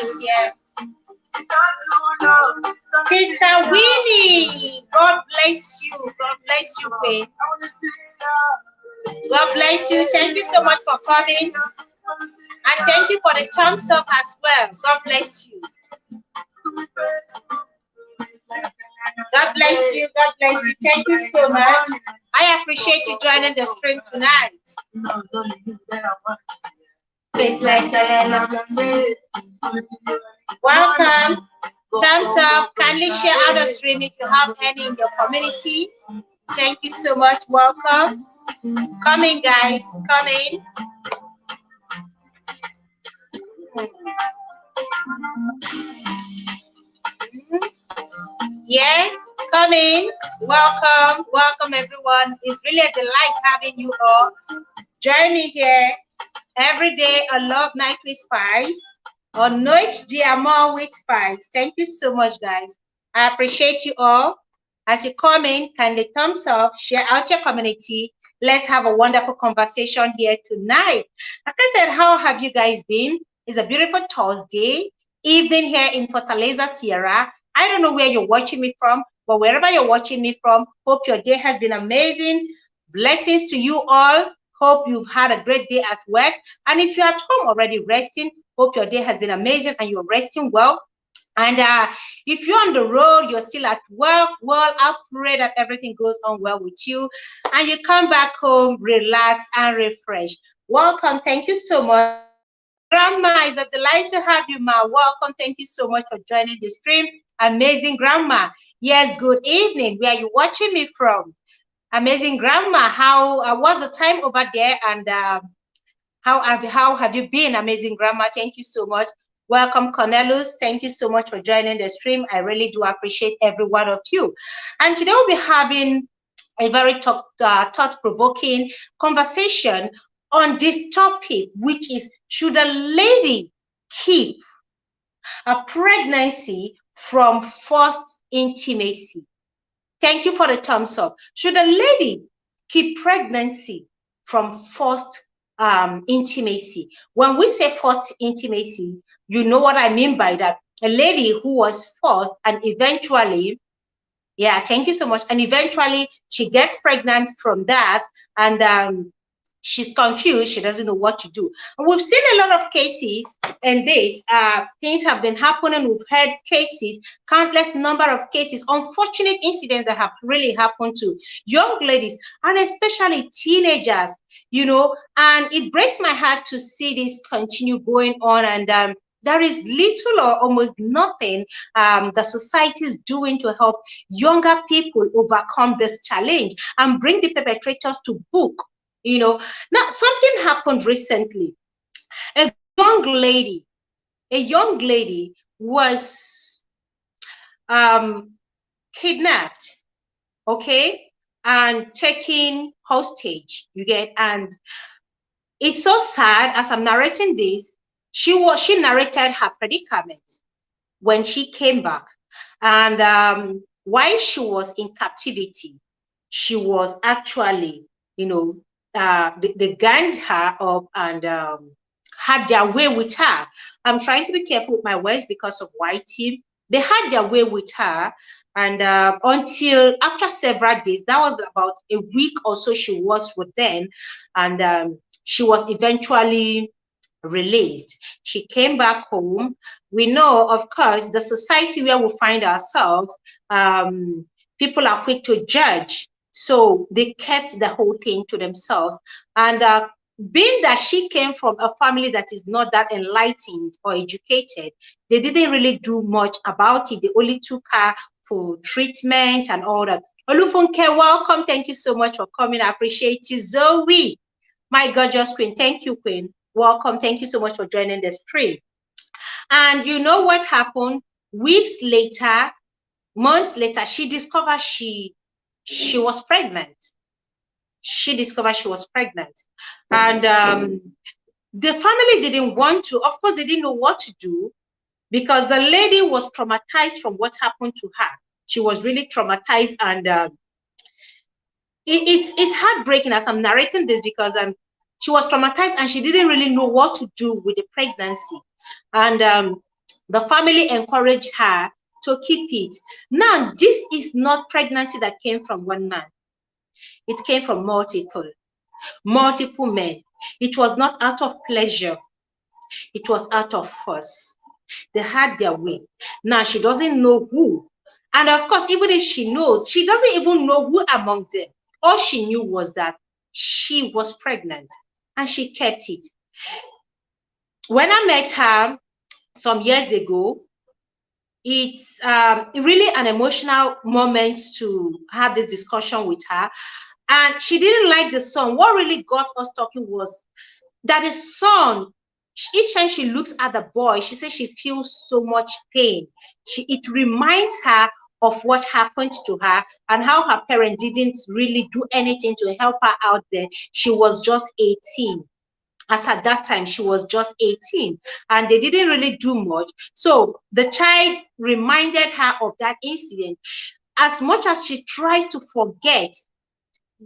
is here. Sister Winnie, God bless you. God bless you, Queen. God bless you. Thank you so much for coming. And thank you for the thumbs up as well. God bless you. God bless you. God bless you. Thank you so much. I appreciate you joining the stream tonight. Welcome. Thumbs up. Kindly share out the stream if you have any in your community. Thank you so much. Welcome. Come in, guys. Come in. Yeah, come in. Welcome. Welcome, everyone. It's really a delight having you all. Join me here every day on Love Night with Spice, on Noich Diamond with Spice. Thank you so much, guys. I appreciate you all. As you come in, kindly thumbs up, share out your community. Let's have a wonderful conversation here tonight. Like I said, how have you guys been? It's a beautiful Thursday evening here in Fortaleza, Sierra. I don't know where you're watching me from, but wherever you're watching me from, hope your day has been amazing. Blessings to you all. Hope you've had a great day at work. And if you're at home already resting, hope your day has been amazing and you're resting well. And if you're on the road, you're still at work, well, I pray that everything goes on well with you and you come back home, relax and refresh. Welcome. Thank you so much. Grandma, it's a delight to have you, ma. Welcome. Thank you so much for joining the stream. Amazing Grandma. Yes, good evening. Where are you watching me from? Amazing Grandma. How was the time over there? And how have you been, Amazing Grandma? Thank you so much. Welcome, Cornelius. Thank you so much for joining the stream. I really do appreciate every one of you. And today we'll be having a very thought-provoking conversation on this topic, which is, should a lady keep a pregnancy from forced intimacy? Thank you for the thumbs up. Should a lady keep pregnancy from forced intimacy? When we say forced intimacy, you know what I mean by that. A lady who was forced and eventually, yeah, thank you so much. And eventually she gets pregnant from that and she's confused. She doesn't know what to do. And we've seen a lot of cases in this. Things have been happening. We've heard cases, countless number of cases, unfortunate incidents that have really happened to young ladies and especially teenagers, you know, and it breaks my heart to see this continue going on. And there is little or almost nothing the society is doing to help younger people overcome this challenge and bring the perpetrators to book. You know, now something happened recently. A young lady was kidnapped, okay, and taken hostage. You get, and it's so sad as I'm narrating this. She narrated her predicament when she came back, and while she was in captivity, she was actually, you know, they ganged her up and had their way with her. I'm trying to be careful with my words because of white team. They had their way with her, and until after several days, that was about a week or so, she was with them, and she was eventually released. She came back home. We know, of course, the society where we find ourselves, people are quick to judge. So they kept the whole thing to themselves. And being that she came from a family that is not that enlightened or educated, they didn't really do much about it. They only took her for treatment and all that. Olufunke, welcome. Thank you so much for coming. I appreciate you. Zoe, my gorgeous queen. Thank you, queen. Welcome. Thank you so much for joining the stream. And you know what happened? Weeks later, months later, she discovered she was pregnant. She discovered she was pregnant. And the family didn't want to, of course, they didn't know what to do because the lady was traumatized from what happened to her. She was really traumatized, and it's heartbreaking as I'm narrating this because she was traumatized and she didn't really know what to do with the pregnancy. And The family encouraged her to keep it. Now, this is not pregnancy that came from one man. It came from multiple men. It was not out of pleasure. It was out of force. They had their way. Now, she doesn't know who. And of course, even if she knows, she doesn't even know who among them. All she knew was that she was pregnant and she kept it. When I met her some years ago, it's really an emotional moment to have this discussion with her. And she didn't like the son. What really got us talking was that the son, each time she looks at the boy, she says she feels so much pain. It reminds her of what happened to her and how her parent didn't really do anything to help her out there. She was just 18. As at that time, she was just 18 and they didn't really do much. So the child reminded her of that incident. As much as she tries to forget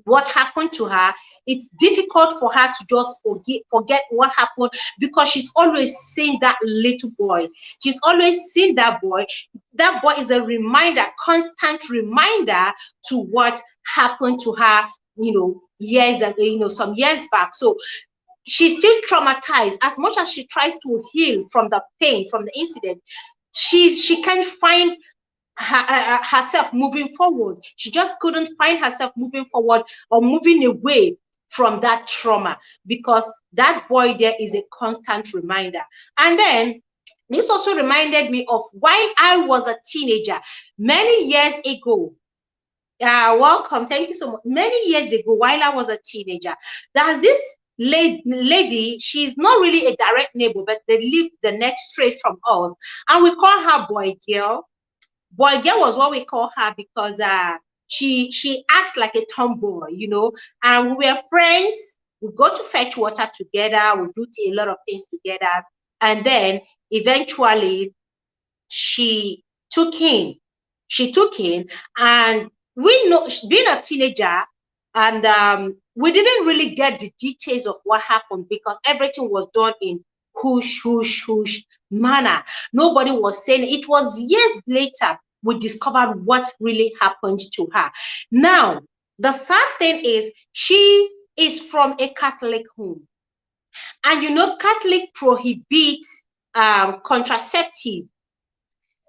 what happened to her, it's difficult for her to just forget what happened, because she's always seeing that little boy. She's always seen that boy. That boy is a reminder, constant reminder to what happened to her, years ago, some years back. So she's still traumatized. As much as she tries to heal from the pain, from the incident, she can't find herself moving forward. She just couldn't find herself moving forward or moving away from that trauma, because that boy there is a constant reminder. And then this also reminded me of while I was a teenager many years ago. Welcome, thank you so much. Many years ago, while I was a teenager, there's this lady. She's not really a direct neighbor, but they live the next street from us, and we call her boy girl. Boy girl was what we call her because she acts like a tomboy, and we were friends. We go to fetch water together, we do a lot of things together, and then eventually she took in, and we know, being a teenager, and we didn't really get the details of what happened because everything was done in hush manner. Nobody was saying it. It was years later we discovered what really happened to her. Now, the sad thing is she is from a Catholic home, and Catholic prohibits contraceptive.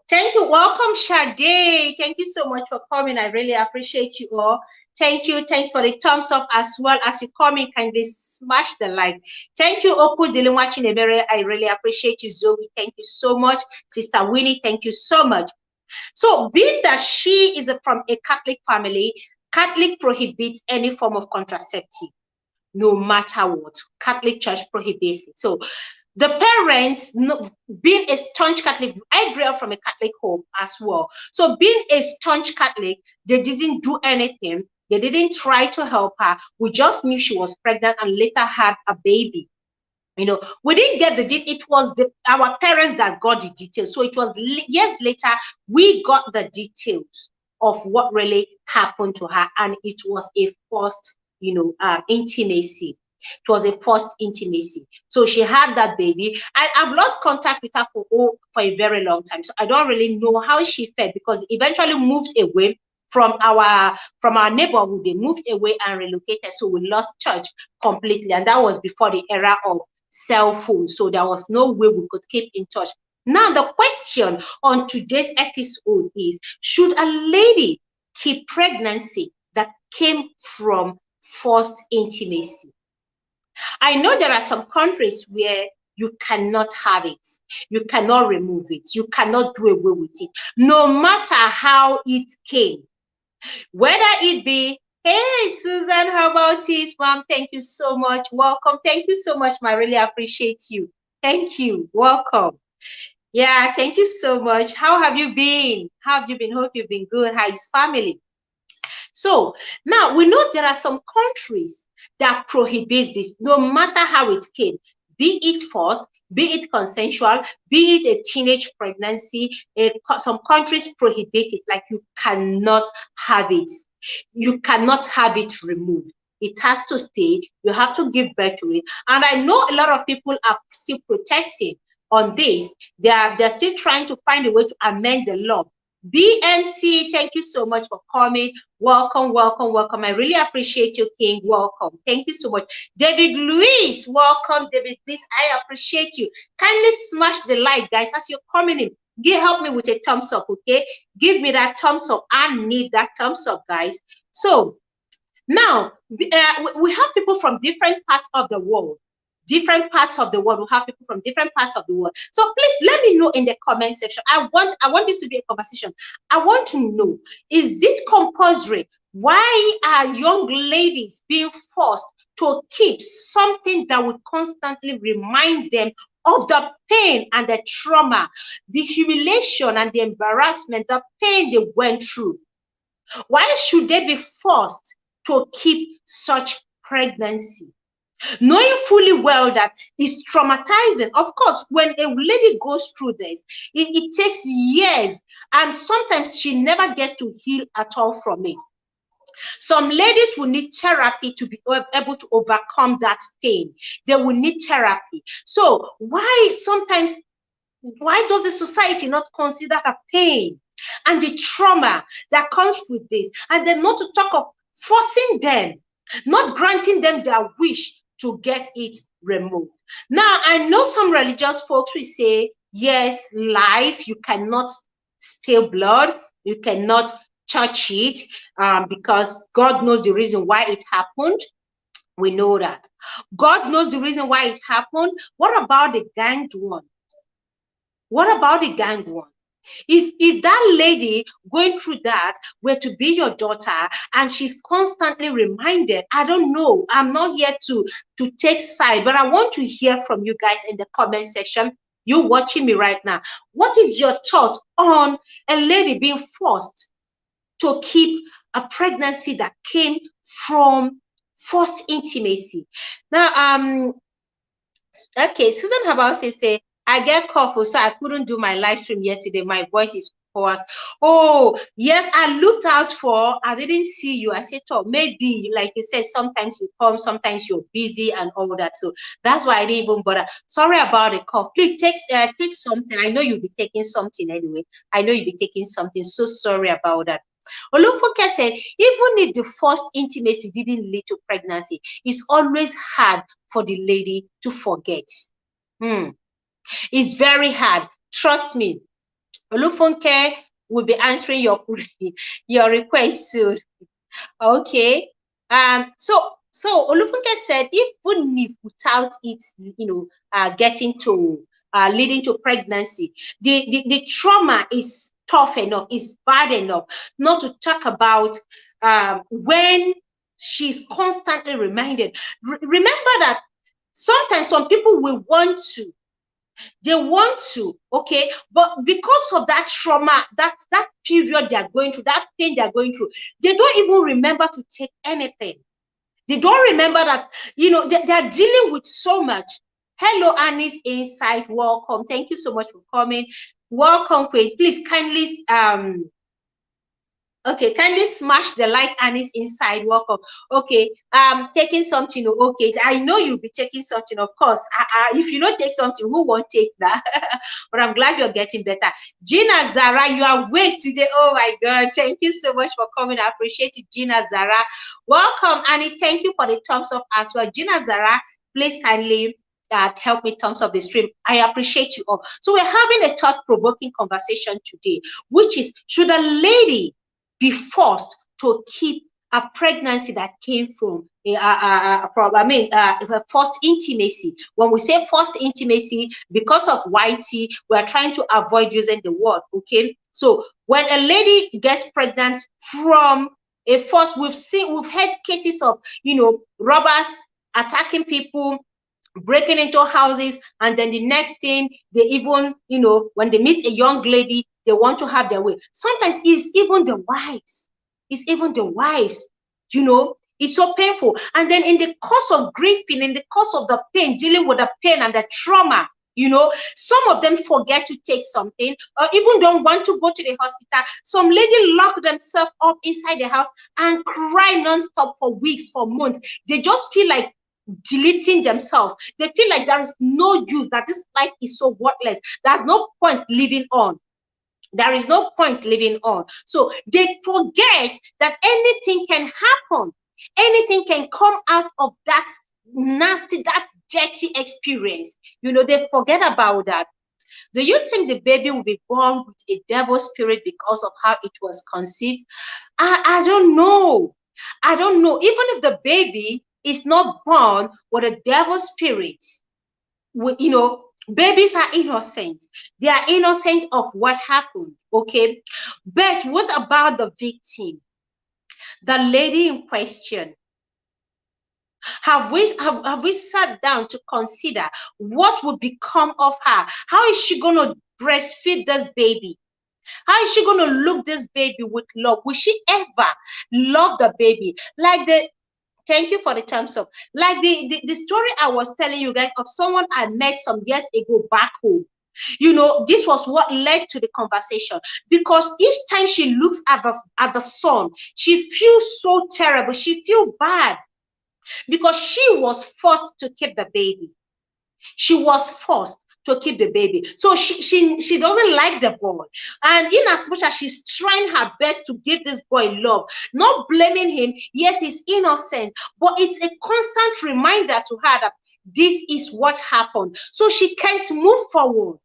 Thank you. Welcome, Sade. Thank you so much for coming. I really appreciate you all. Thank you. Thanks for the thumbs up as well. As you come in, kindly smash the like. Thank you, Oku Dilinwachinebere. I really appreciate you, Zoe. Thank you so much. Sister Winnie, thank you so much. So, being that she is from a Catholic family, Catholic prohibits any form of contraceptive, no matter what. Catholic Church prohibits it. So, the parents, being a staunch Catholic, I grew up from a Catholic home as well. So being a staunch Catholic, they didn't do anything. They didn't try to help her. We just knew she was pregnant and later had a baby. We didn't get the details. It was our parents that got the details. So it was years later, we got the details of what really happened to her. And it was a forced, intimacy. It was a forced intimacy. So she had that baby. I've lost contact with her for a very long time. So I don't really know how she felt, because eventually moved away from our neighborhood. They moved away and relocated. So we lost touch completely. And that was before the era of cell phones. So there was no way we could keep in touch. Now, the question on today's episode is, should a lady keep pregnancy that came from forced intimacy? I know there are some countries where you cannot have it. You cannot remove it. You cannot do away with it, no matter how it came. Whether it be, hey, Susan, how about it, Mom? Thank you so much. Welcome. Thank you so much, I really appreciate you. Thank you. Welcome. Yeah, thank you so much. How have you been? How have you been? Hope you've been good. How is family? So now we know there are some countries that prohibits this, no matter how it came, be it forced, be it consensual, be it a teenage pregnancy. Some countries prohibit it, like you cannot have it. You cannot have it removed. It has to stay. You have to give birth to it. And I know a lot of people are still protesting, on this. They're still trying to find a way to amend the law. BMC, thank you so much for coming. Welcome, welcome, welcome. I really appreciate you, King. Welcome. Thank you so much. David Luis, welcome. David, please, I appreciate you. Kindly smash the like, guys, as you're coming in. Help me with a thumbs up, okay? Give me that thumbs up. I need that thumbs up, guys. So now we have people from different parts of the world. Different parts of the world. We have people from different parts of the world. So please let me know in the comment section. I want this to be a conversation. I want to know, is it compulsory? Why are young ladies being forced to keep something that would constantly remind them of the pain and the trauma, the humiliation and the embarrassment, the pain they went through? Why should they be forced to keep such pregnancy? Knowing fully well that it's traumatizing. Of course, when a lady goes through this, it takes years, and sometimes she never gets to heal at all from it. Some ladies will need therapy to be able to overcome that pain. They will need therapy. So why does the society not consider the pain and the trauma that comes with this? And then not to talk of forcing them, not granting them their wish to get it removed. Now, I know some religious folks will say, yes, life, you cannot spill blood, you cannot touch it, because God knows the reason why it happened. We know that. God knows the reason why it happened. What about the ganged one? What about the ganged one? If that lady going through that were to be your daughter and she's constantly reminded, I don't know, I'm not here to take side, but I want to hear from you guys in the comment section. You watching me right now. What is your thought on a lady being forced to keep a pregnancy that came from forced intimacy? Now, okay, Susan Habausi say, I get cough, so I couldn't do my live stream yesterday. My voice is hoarse. Oh, yes, I looked out I didn't see you. I said, oh, maybe, like you said, sometimes you come, sometimes you're busy and all that. So that's why I didn't even bother. Sorry about the cough. Please take something. I know you'll be taking something anyway. I know you'll be taking something. So sorry about that. Olufunke said, even if the first intimacy didn't lead to pregnancy, it's always hard for the lady to forget. It's very hard. Trust me. Olufunke will be answering your request soon. Okay. So Olufunke said, even if without it, getting to leading to pregnancy, the trauma is tough enough, is bad enough, not to talk about when she's constantly reminded. Remember that sometimes some people will want to, okay, but because of that trauma, that period they are going through, that pain they are going through, they don't even remember to take anything. They don't remember that, they are dealing with so much. Hello, Annie's Insight, welcome. Thank you so much for coming. Welcome, Queen. Please kindly okay, kindly smash the like, Annie's Inside. Welcome. Okay, taking something. Okay, I know you'll be taking something, of course. If you don't take something, who won't take that? But I'm glad you're getting better. Gina Zara, you are awake today. Oh my God, thank you so much for coming. I appreciate it, Gina Zara. Welcome, Annie. Thank you for the thumbs up as well. Gina Zara, please kindly help me thumbs up the stream. I appreciate you all. So we're having a thought-provoking conversation today, which is, should a lady be forced to keep a pregnancy that came from forced intimacy? When we say forced intimacy, because of whitey, we are trying to avoid using the word, okay? So when a lady gets pregnant from a force, we've had cases of, robbers attacking people, breaking into houses, and then the next thing, they even, when they meet a young lady, they want to have their way. Sometimes it's even the wives. It's so painful. And then in the course of grieving, in the course of the pain, dealing with the pain and the trauma, some of them forget to take something, or even don't want to go to the hospital. Some lady lock themselves up inside the house and cry non-stop for weeks, for months. They just feel like deleting themselves. They feel like there is no use, that this life is so worthless. There's no point living on. There is no point living on. So they forget that anything can happen. Anything can come out of that nasty, that dirty experience. You know, they forget about that. Do you think the baby will be born with a devil spirit because of how it was conceived? I don't know. I don't know. Even if the baby is not born with a devil spirit, you know, babies are innocent. They are innocent of what happened, okay? But what about the victim, the lady in question? Have we sat down to consider what would become of her? How is she going to breastfeed this baby? How is she going to look this baby with love? Will she ever love the baby? Like the Thank you for the thumbs up. Like the story I was telling you guys of someone I met some years ago back home. You know, this was what led to the conversation, because each time she looks at the son, she feels so terrible. She feels bad because she was forced to keep the baby. She was forced to keep the baby. So she doesn't like the boy. And in as much as she's trying her best to give this boy love, not blaming him, yes, he's innocent, but it's a constant reminder to her that this is what happened. So she can't move forward.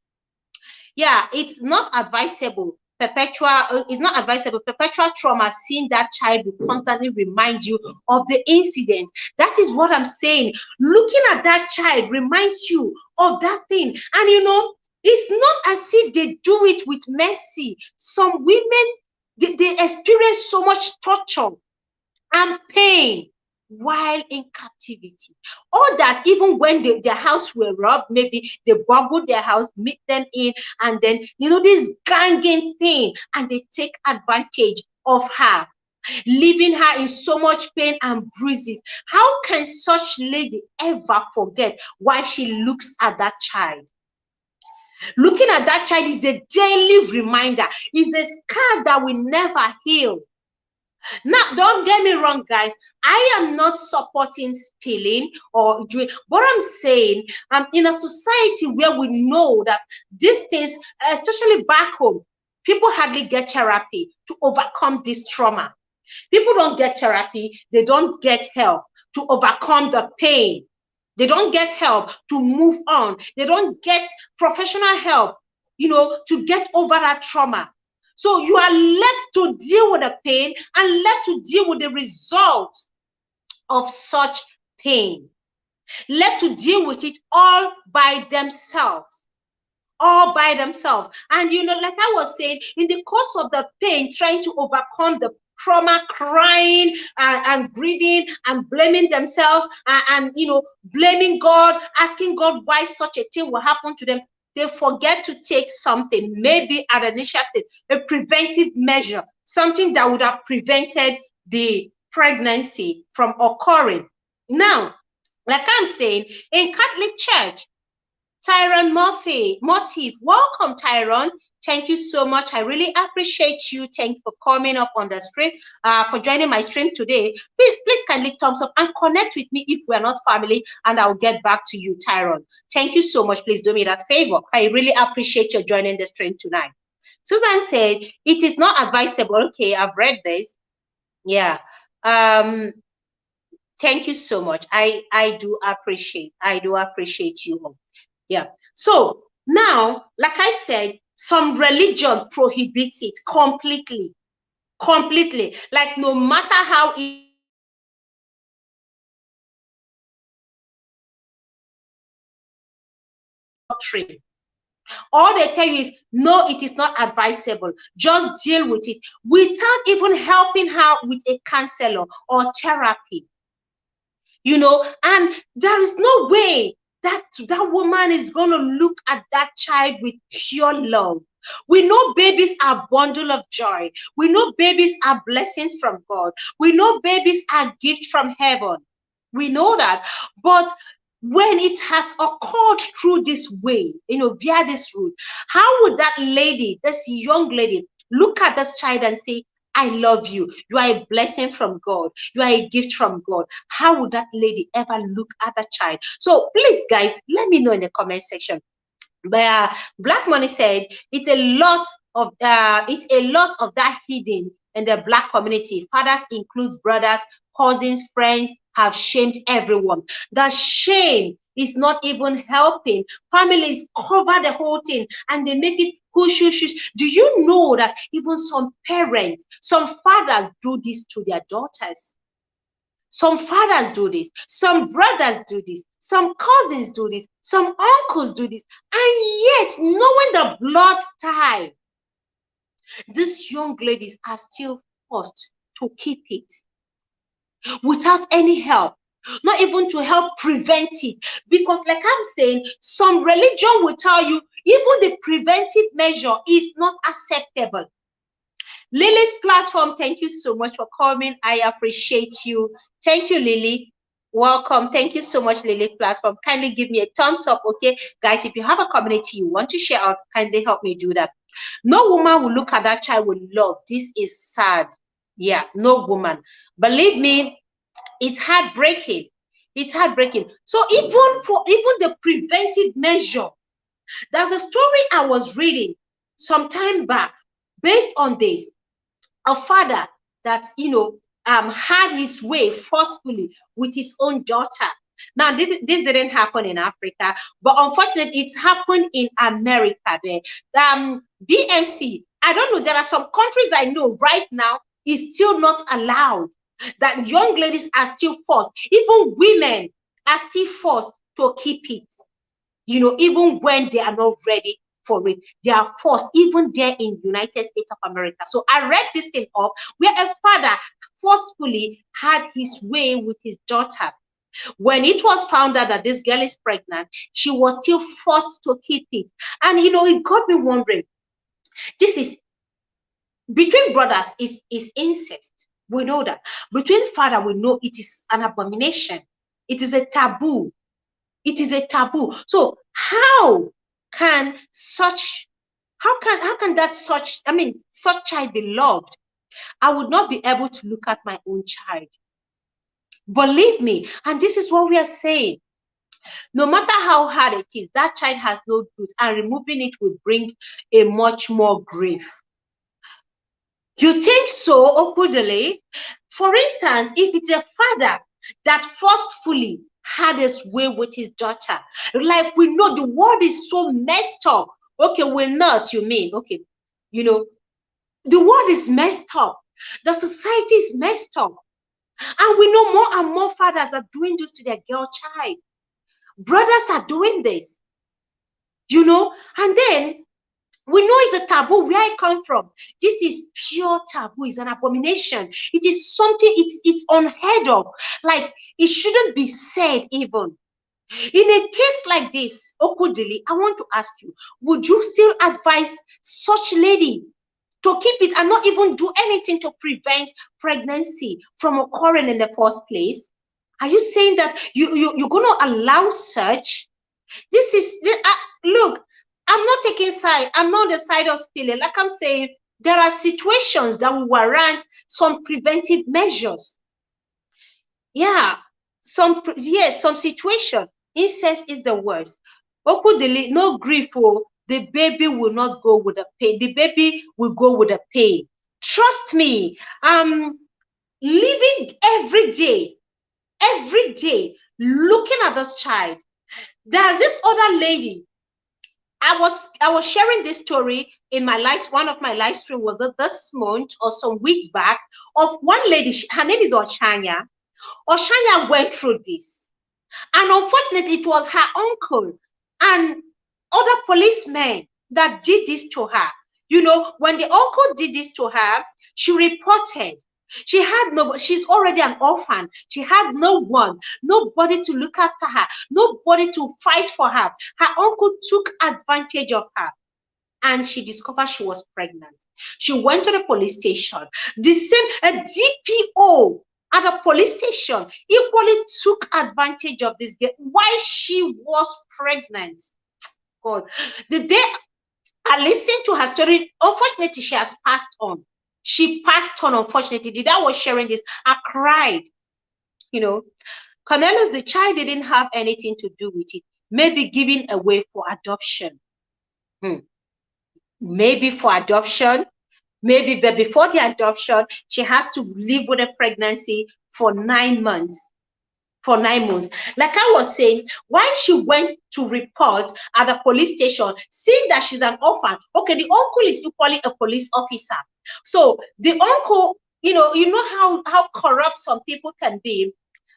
Yeah, it's not advisable. Perpetual trauma, seeing that child will constantly remind you of the incident. That is what I'm saying. Looking at that child reminds you of that thing. And you know, it's not as if they do it with mercy. Some women, they experience so much torture and pain while in captivity. Others, even when their house were robbed, maybe they burgled their house, meet them in, and then, you know, this ganging thing, and they take advantage of her, leaving her in so much pain and bruises. How can such lady ever forget why she looks at that child? Looking at that child is a daily reminder, is a scar that will never heal. Now, don't get me wrong, guys. I am not supporting spilling or doing, but I'm saying, in a society where we know that these things, especially back home, people hardly get therapy to overcome this trauma. People don't get therapy. They don't get help to overcome the pain. They don't get help to move on. They don't get professional help, you know, to get over that trauma. So you are left to deal with the pain and left to deal with the results of such pain. Left to deal with it all by themselves. All by themselves. And you know, like I was saying, in the course of the pain, trying to overcome the trauma, crying and grieving and blaming themselves and you know, blaming God, asking God why such a thing will happen to them, they forget to take something, maybe at an initial stage, a preventive measure, something that would have prevented the pregnancy from occurring. Now, like I'm saying, in Catholic Church, Tyrone Motive, welcome, Tyrone. Thank you so much. I really appreciate you. Thank you for coming up on the stream, for joining my stream today. Please kindly thumbs up and connect with me if we're not family, and I'll get back to you, Tyrone. Thank you so much. Please do me that favor. I really appreciate you joining the stream tonight. Susan said, it is not advisable. Okay, I've read this. Yeah. Thank you so much. I do appreciate you all. Yeah. So now, like I said, some religion prohibits it completely. Like no matter how doctrine, all they tell you is no, it is not advisable. Just deal with it without even helping her with a counselor or therapy. You know, and there is no way that woman is going to look at that child with pure love. We know babies are a bundle of joy. We know babies are blessings from God. We know babies are gifts from heaven. We know that. But when it has occurred through this way, you know, via this route, how would that lady, this young lady, look at this child and say, I love you. You are a blessing from God. You are a gift from God. How would that lady ever look at that child? So please, guys, let me know in the comment section. But Black Money said it's a lot of that hidden in the Black community. Fathers includes brothers, cousins, friends have shamed everyone. The shame is not even helping. Families cover the whole thing and they make it hush, hush, hush. Do you know that even some parents, some fathers do this to their daughters? Some fathers do this, some brothers do this, some cousins do this, some uncles do this, and yet, knowing the blood tie, these young ladies are still forced to keep it without any help, not even to help prevent it. Because, like I'm saying, some religion will tell you even the preventive measure is not acceptable. Lily's platform, thank you so much for coming. I appreciate you. Thank you, Lily. Welcome. Thank you so much, Lily platform. Kindly give me a thumbs up, okay? Guys, if you have a community you want to share out, kindly help me do that. No woman will look at that child with love. This is sad. Yeah, no woman. Believe me, it's heartbreaking. It's heartbreaking. So even the preventive measure, there's a story I was reading some time back based on this. A father that had his way forcefully with his own daughter. Now this didn't happen in Africa, but unfortunately it's happened in America. There BMC, I don't know, there are some countries I know right now is still not allowed, that young ladies are still forced, even women are still forced to keep it, even when they are not ready for it. They are forced, even there in United States of America. So I read this thing up where a father forcefully had his way with his daughter. When it was found out that this girl is pregnant, she was still forced to keep it. And it got me wondering, this is between brothers is incest. We know that. Between father, we know it is an abomination. It is a taboo. It is a taboo. So how can such child be loved? I would not be able to look at my own child. Believe me, and this is what we are saying. No matter how hard it is, that child has no good, and removing it will bring a much more grief. You think so, Okudele? For instance, if it's a father that forcefully had his way with his daughter, like we know the world is so messed up. Okay, we're not, you mean? Okay, the world is messed up. The society is messed up. And we know more and more fathers are doing this to their girl child. Brothers are doing this, and then we know it's a taboo. Where I come from, this is pure taboo. It's an abomination. It is something, it's unheard of. Like, it shouldn't be said even. In a case like this, Okudili, I want to ask you, would you still advise such lady to keep it and not even do anything to prevent pregnancy from occurring in the first place? Are you saying that you're going to allow such? Look, I'm not taking side. I'm not on the side of spilling. Like I'm saying, there are situations that will warrant some preventive measures. Yeah, some situation. Incest is the worst. Okudili, no grief. The baby will not go with the pain. The baby will go with the pain. Trust me. Living every day, looking at this child. There's this other lady. I was sharing this story in my life. One of my live stream was this month or some weeks back of one lady. Her name is Oshanya. Oshanya went through this, and unfortunately, it was her uncle and other policemen that did this to her. When the uncle did this to her, she reported. She's already an orphan. She had no one, nobody to look after her, nobody to fight for her. Her uncle took advantage of her, and she discovered she was pregnant. She went to the police station. A DPO at the police station equally took advantage of this girl while she was pregnant. God, the day I listened to her story, unfortunately, she has passed on. She passed on, unfortunately. The dad was sharing this. I cried. You know, Cornelius, the child didn't have anything to do with it. Maybe giving away for adoption. Maybe for adoption. Maybe, but before the adoption, she has to live with a pregnancy for 9 months. For 9 months. Like I was saying, when she went to report at the police station, seeing that she's an orphan, okay, the uncle is equally a police officer. So the uncle, you know how corrupt some people can be.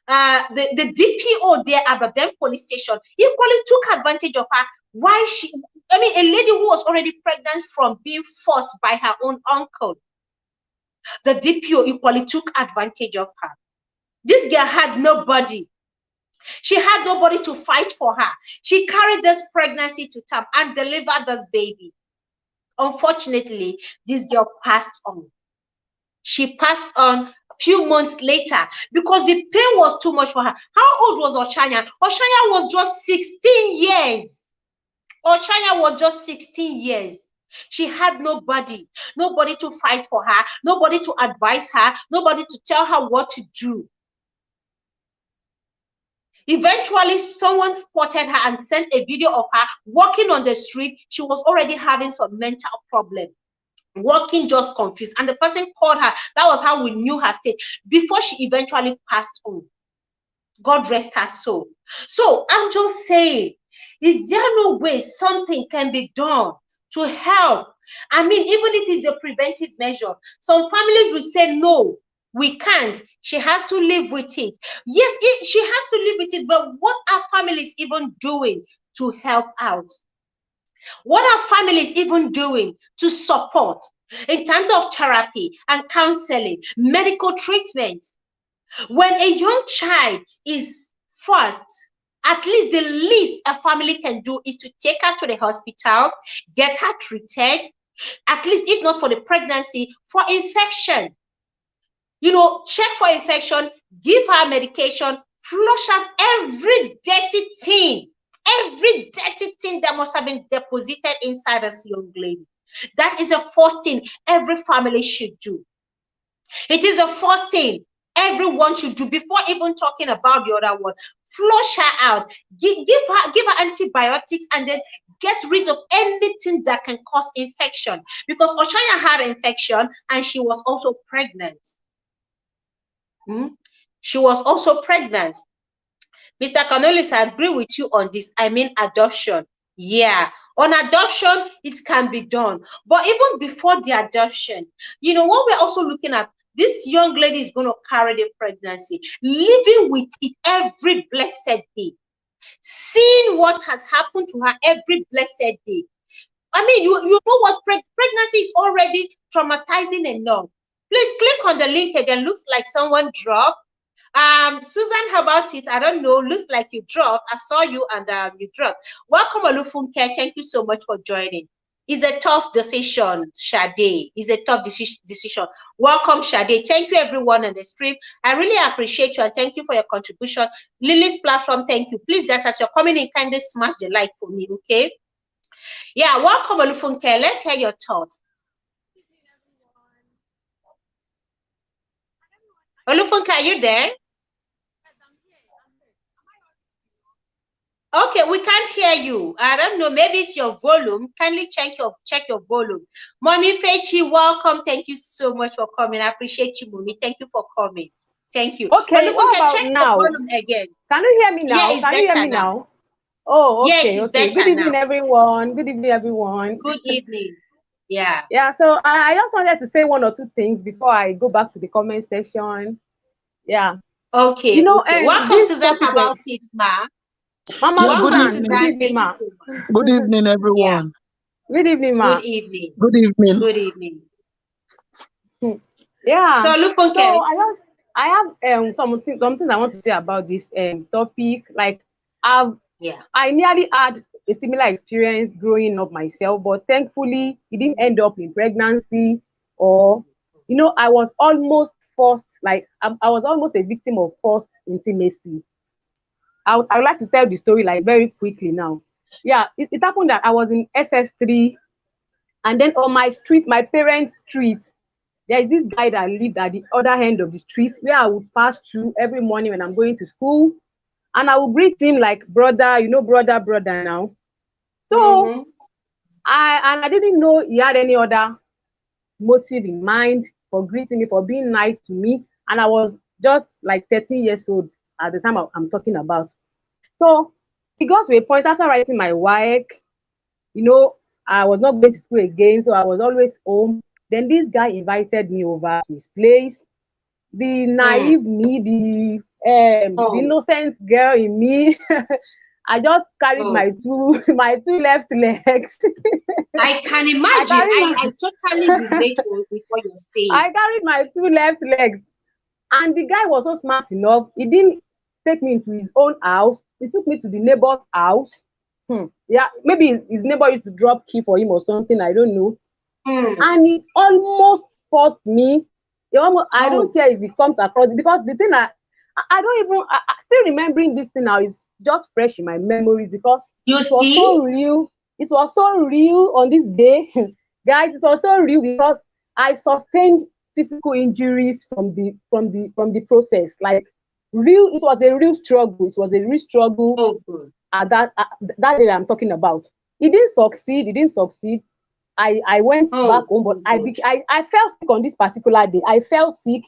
The DPO there at the then police station equally took advantage of her. Why she, I mean, a lady who was already pregnant from being forced by her own uncle. The DPO equally took advantage of her. This girl had nobody. She had nobody to fight for her. She carried this pregnancy to term and delivered this baby. Unfortunately, this girl passed on. She passed on a few months later because the pain was too much for her. How old was Oshanya? Oshanya was just 16 years. Oshanya was just 16 years. She had nobody to fight for her, nobody to advise her, nobody to tell her what to do. Eventually, someone spotted her and sent a video of her walking on the street. She was already having some mental problem, walking just confused. And the person called her. That was how we knew her state before she eventually passed on. God rest her soul. So I'm just saying, is there no way something can be done to help? I mean, even if it's a preventive measure, some families will say, no, we can't. She has to live with it. Yes, she has to live with it, but what are families even doing to help out? What are families even doing to support in terms of therapy and counseling, medical treatment? When a young child is first, at least the least a family can do is to take her to the hospital, get her treated, at least if not for the pregnancy, for infection. You know, check for infection, give her medication, flush out every dirty thing that must have been deposited inside this young lady. That is the first thing every family should do. It is the first thing everyone should do before even talking about the other one. Flush her out, give her antibiotics, and then get rid of anything that can cause infection, because Oshanya had infection and she was also pregnant. She was also pregnant. Mr. Cornelius, I agree with you on this. I mean, adoption. Yeah, on adoption, it can be done. But even before the adoption, you know, what we're also looking at, this young lady is going to carry the pregnancy, living with it every blessed day, seeing what has happened to her every blessed day. I mean, you know what? Pregnancy is already traumatizing enough. Please click on the link again. Looks like someone dropped. Susan, how about it? I don't know. Looks like you dropped. I saw you and you dropped. Welcome, Olufunke. Thank you so much for joining. It's a tough decision, Sade. It's a tough decision. Welcome, Sade. Thank you, everyone on the stream. I really appreciate you and thank you for your contribution. Lily's platform, thank you. Please, guys, as you're coming in, kindly smash the like for me, okay? Yeah, welcome, Olufunke. Let's hear your thoughts. Olufunke, are you there? Okay, we can't hear you. I don't know. Maybe it's your volume. Kindly check your volume. Mommy Fechi, welcome. Thank you so much for coming. I appreciate you, Mommy. Thank you for coming. Thank you. Okay, what about check now? The volume again. Can you hear me now? Yeah, Can you hear me now? Oh, okay. Yes, it's better Good evening, now. everyone. Good evening, everyone. Good evening. Yeah. Yeah, so I just wanted to say one or two things before I go back to the comment section. Yeah. Okay. You know, okay. Welcome, Suzanne. How about it, Ma? Mama, yeah, good evening. Suzanne. Thank you so much. Good evening, everyone. Yeah. Good evening, Ma. Good evening. Good evening. Good evening. Yeah. So, Olufunke. So I have something I want to say about this topic. Like I nearly had a similar experience growing up myself, but thankfully it didn't end up in pregnancy, or I was almost forced, like I was almost a victim of forced intimacy. I would like to tell the story like very quickly now. Yeah, it happened that I was in SS3, and then on my street, my parents' street, there is this guy that lived at the other end of the street where I would pass through every morning when I'm going to school. And I would greet him like brother, brother now. So I didn't know he had any other motive in mind for greeting me, for being nice to me. And I was just like 13 years old at the time I'm talking about. So it got to a point after writing my WAEC, I was not going to school again, so I was always home. Then this guy invited me over to his place. The naive me, the innocent girl in me, I just carried my two left legs. I can imagine. I totally relate with what you're saying. I carried my two left legs, and the guy was so smart enough. He didn't take me into his own house. He took me to the neighbor's house. Yeah, maybe his neighbor used to drop key for him or something. I don't know. And it almost forced me. I don't care if it comes across, because the thing I still remembering this thing now is just fresh in my memories, because it was so real. It was so real on this day, guys. It was so real because I sustained physical injuries from the process. Like real, it was a real struggle. It was a real struggle at that day I'm talking about. It didn't succeed. I went back home, but I fell sick on this particular day. I fell sick.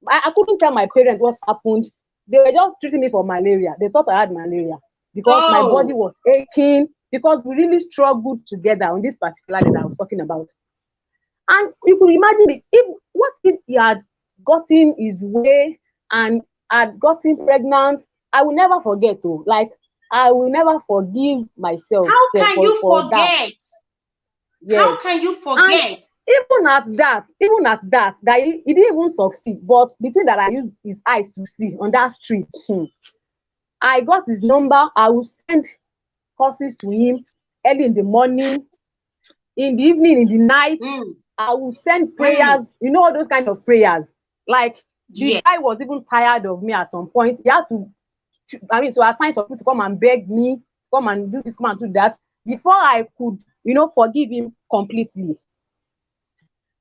I couldn't tell my parents what happened. They were just treating me for malaria. They thought I had malaria because my body was aching, because we really struggled together on this particular day that I was talking about. And you could imagine what if he had gotten his way and had gotten pregnant? I will never forget. I will never forgive myself. How can you forget? Yes. How can you forget? And even at that, he didn't even succeed. But the thing that I used his eyes to see on that street, I got his number. I will send courses to him early in the morning, in the evening, in the night. I will send prayers, all those kind of prayers. Like the guy was even tired of me at some point. He had to assign some people to come and beg me, come and do this, come and do that, before I could, forgive him completely.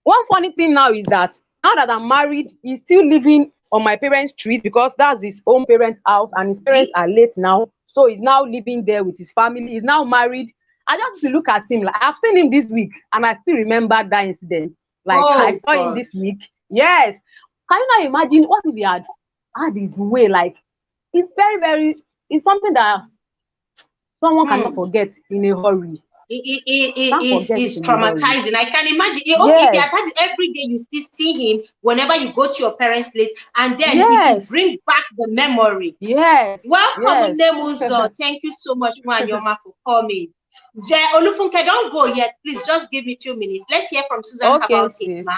One funny thing now is that now that I'm married, he's still living on my parents' street, because that's his own parents' house, and his parents are late now. So he's now living there with his family. He's now married. I just used to look at him. Like, I've seen him this week, and I still remember that incident. Like, I saw him this week. Yes. Can you now imagine what if he had his way? Like, it's it's something that someone cannot forget in a hurry. It's traumatizing. I can imagine. If you had every day, you still see him whenever you go to your parents' place, and then he can bring back the memory. Yes. Welcome, Nemuzo. Thank you so much, Wanyoma, for coming. Olufunke, don't go yet. Please just give me 2 minutes. Let's hear from Susan about it, man.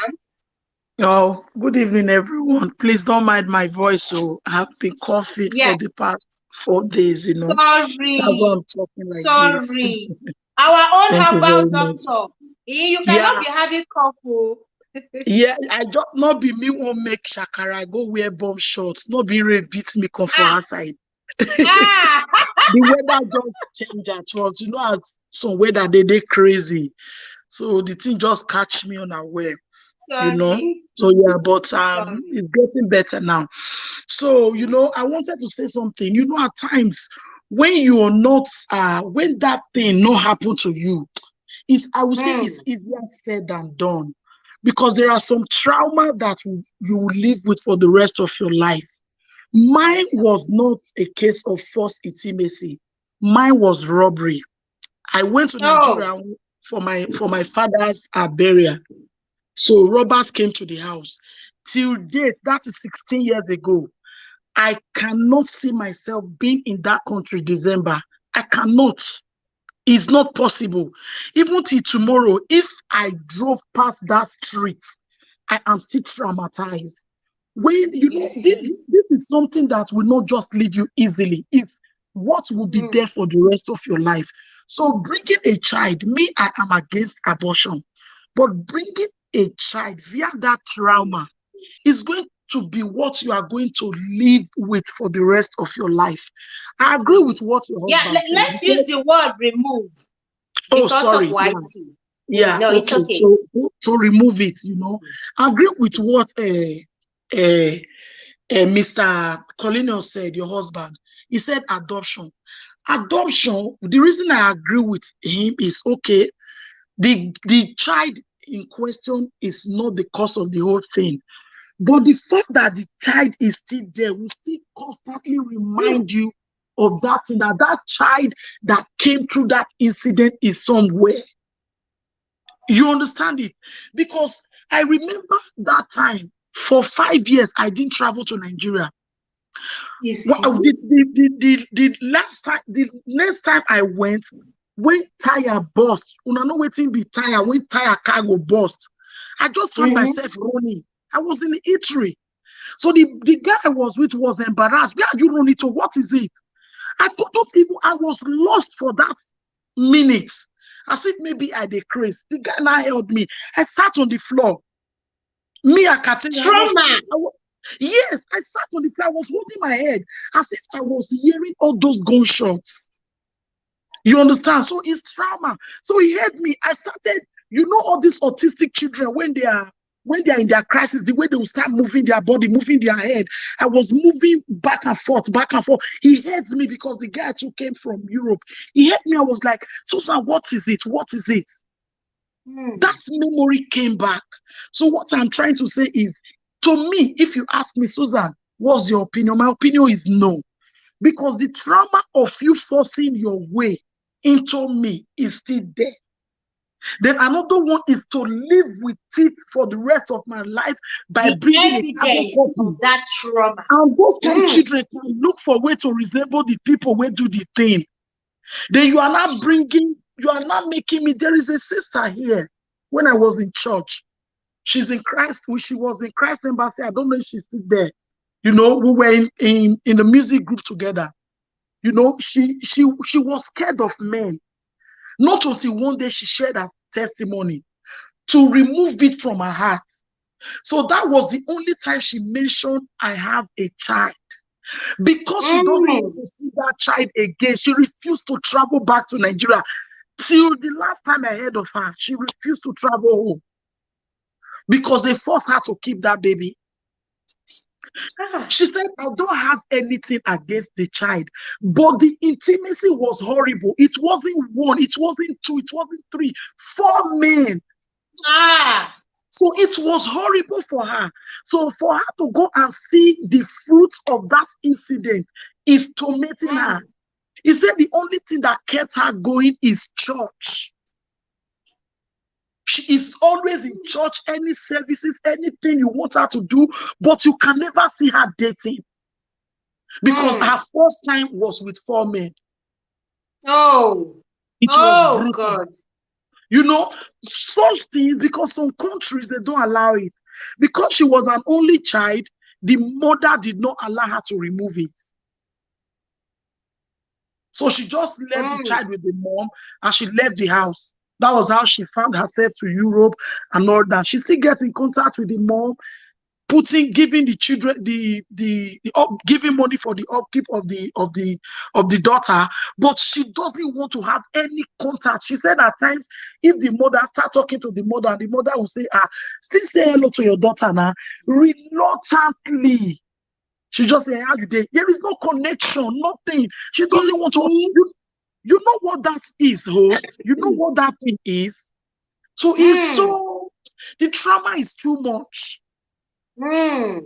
Oh, good evening, everyone. Please don't mind my voice. So I have been coughing for the past 4 days, Sorry. That's why I'm talking like Sorry. Our own herbal doctor. You cannot be having cough. I just not be me won't make shakara, go wear bomb shorts, not be ready beat me come for her side. The weather just changed at once. As some weather they crazy. So the thing just catch me unaware. Sorry. So but it's getting better now. So I wanted to say something. At times when you are not when that thing not happen to you, I would say it's easier said than done, because there are some trauma that you will live with for the rest of your life. Mine was not a case of forced intimacy. Mine was robbery. I went to Nigeria for my father's burial. So robbers came to the house. Till date, that is 16 years ago. I cannot see myself being in that country December. I cannot. It's not possible. Even till tomorrow, if I drove past that street, I am still traumatized. When this is something that will not just leave you easily. It's what will be there for the rest of your life. So bringing a child, I am against abortion, but bringing a child via that trauma is going to be what you are going to live with for the rest of your life. I agree with what your husband said. Let's use the word remove. Because of YT. Yeah, No, it's okay. okay. So remove it, I agree with what Mr. Colino said, your husband. He said adoption. Adoption, the reason I agree with him is, okay, the child in question is not the cause of the whole thing. But the fact that the child is still there will still constantly remind you of that thing, that child that came through that incident is somewhere. You understand it? Because I remember that time, for 5 years, I didn't travel to Nigeria. You see? The next time I went, when tire burst, una know wetin be tire, when tire cargo burst, I just found myself running. I was in the eatery. So the guy I was with was embarrassed. Where are you running to? What is it? I was lost for that minute. As if maybe I did crazy. The guy now held me. I sat on the floor. Me and Katina. Trauma. Yes, I sat on the floor. I was holding my head as if I was hearing all those gunshots. You understand? So it's trauma. So he held me. I started, all these autistic children, when they are in their crisis, the way they will start moving their body, moving their head. I was moving back and forth, back and forth. He held me because the guy too came from Europe. He held me. I was like, Susan, what is it? What is it? That memory came back. So what I'm trying to say is, to me, if you ask me, Susan, what's your opinion? My opinion is no. Because the trauma of you forcing your way into me is still there. Then another one is to live with it for the rest of my life by bringing evidence of that trauma. And those kind of children can look for a way to resemble the people who do the thing. Then you are not making me. There is a sister here. When I was in church, she's in Christ. She was in Christ Embassy. I don't know if she's still there. We were in the music group together. She was scared of men. Not until one day she shared her testimony to remove it from her heart. So that was the only time she mentioned, I have a child. Because she doesn't want to see that child again, she refused to travel back to Nigeria. Till the last time I heard of her, she refused to travel home. Because they forced her to keep that baby. She said, I don't have anything against the child, but the intimacy was horrible. It wasn't one, it wasn't two, it wasn't three, 4 men. So it was horrible for her. So for her to go and see the fruits of that incident is tormenting her. He said the only thing that kept her going is church. She is always in church, any services, anything you want her to do, but you can never see her dating. Because her first time was with 4 men. It was brutal. God. Such things, because some countries, they don't allow it. Because she was an only child, the mother did not allow her to remove it. So she just left the child with the mom and she left the house. That was how she found herself to Europe and all that. She still gets in contact with the mom, giving the children giving money for the upkeep of the daughter, but she doesn't want to have any contact. She said at times, if the mother, after talking to the mother, the mother will say, still say hello to your daughter now, reluctantly. She just say, how you doing? There is no connection, nothing. She doesn't want to. You know what that is, host? You know what that thing is? So the trauma is too much.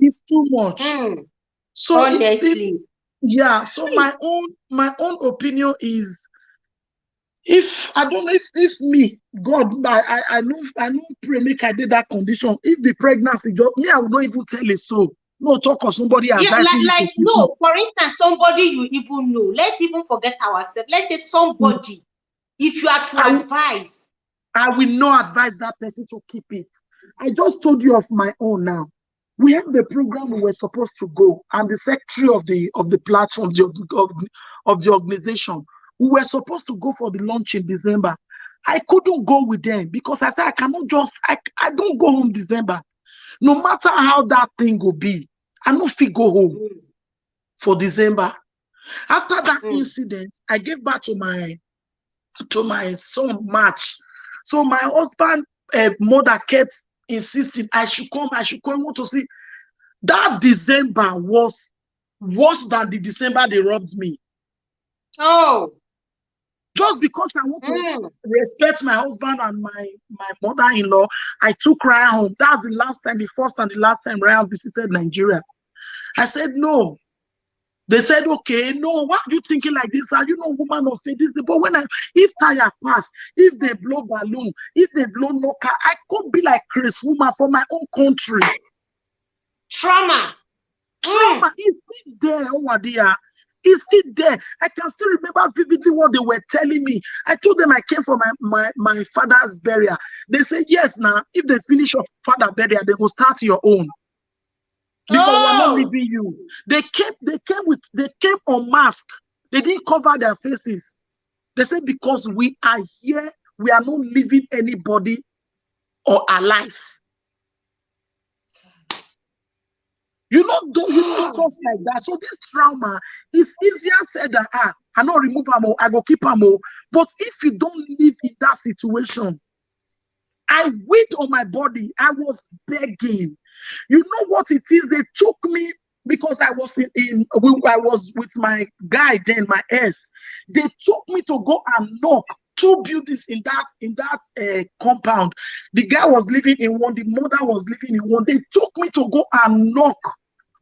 It's too much. So honestly, so my own opinion is, if I don't know if me, God, I know pray make I did that condition. If the pregnancy just me, I would not even tell a soul. No talk of somebody advising no, for instance, somebody you even know. Let's even forget ourselves. Let's say somebody, if you are to advise. I will not advise that person to keep it. I just told you of my own now. We have the program we were supposed to go. I'm the secretary of the platform of the organization. We were supposed to go for the launch in December. I couldn't go with them because I said I cannot I don't go home December. No matter how that thing will be, I don't feel go home for December. After that incident, I gave back to my son March. So my husband, mother kept insisting I should come, want to see. That December was worse than the December they robbed me. Oh. Just because I want to respect my husband and my mother-in-law, I took Ryan home. That's the last time, the first and the last time Ryan visited Nigeria. I said no. They said, okay, no, why are you thinking like this? Are you not woman of faith? But if tire pass, if they blow balloon, if they blow knocker, I could be like Chris woman for my own country. Trauma is still there, Owadia. It's still there. I can still remember vividly what they were telling me. I told them I came for my father's burial. They said, yes, now, if they finish your father's burial, they will start your own. Because we're not leaving you. They came unmasked. They didn't cover their faces. They said, because we are here, we are not leaving anybody or alive. You know stuff like that. So this trauma is easier said than I not remove them, I go keep them. But if you don't live in that situation, I wait on my body. I was begging. You know what it is? They took me because I was I was with my guy then, my ex. They took me to go and knock 2 buildings in that compound. The guy was living in one, the mother was living in one. They took me to go and knock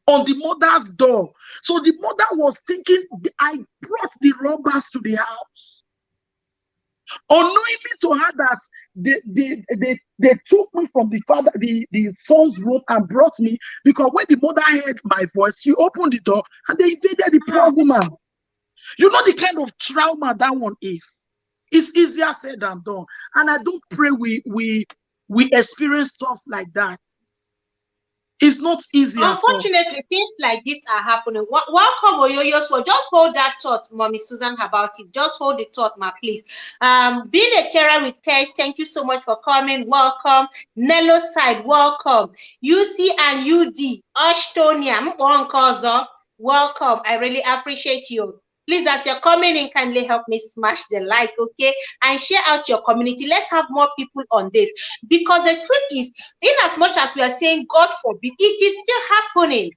on the mother's door. So the mother was thinking I brought the robbers to the house. Unknowingly to her that they took me from the son's room and brought me, because when the mother heard my voice, she opened the door and they invaded the poor woman. You know the kind of trauma that one is. It's easier said than done. And I don't pray we experience stuff like that. It's not easy. Unfortunately, things like this are happening. Welcome, Oyoyoswo. Just hold that thought, Mommy Susan, about it. Just hold the thought, ma, please. Being a carer with cares, thank you so much for coming. Welcome. Nello side, welcome. UC and UD, Ashtonia, welcome. I really appreciate you. Please, as you're coming in, kindly help me smash the like, okay? And share out your community. Let's have more people on this. Because the truth is, in as much as we are saying, God forbid, it is still happening.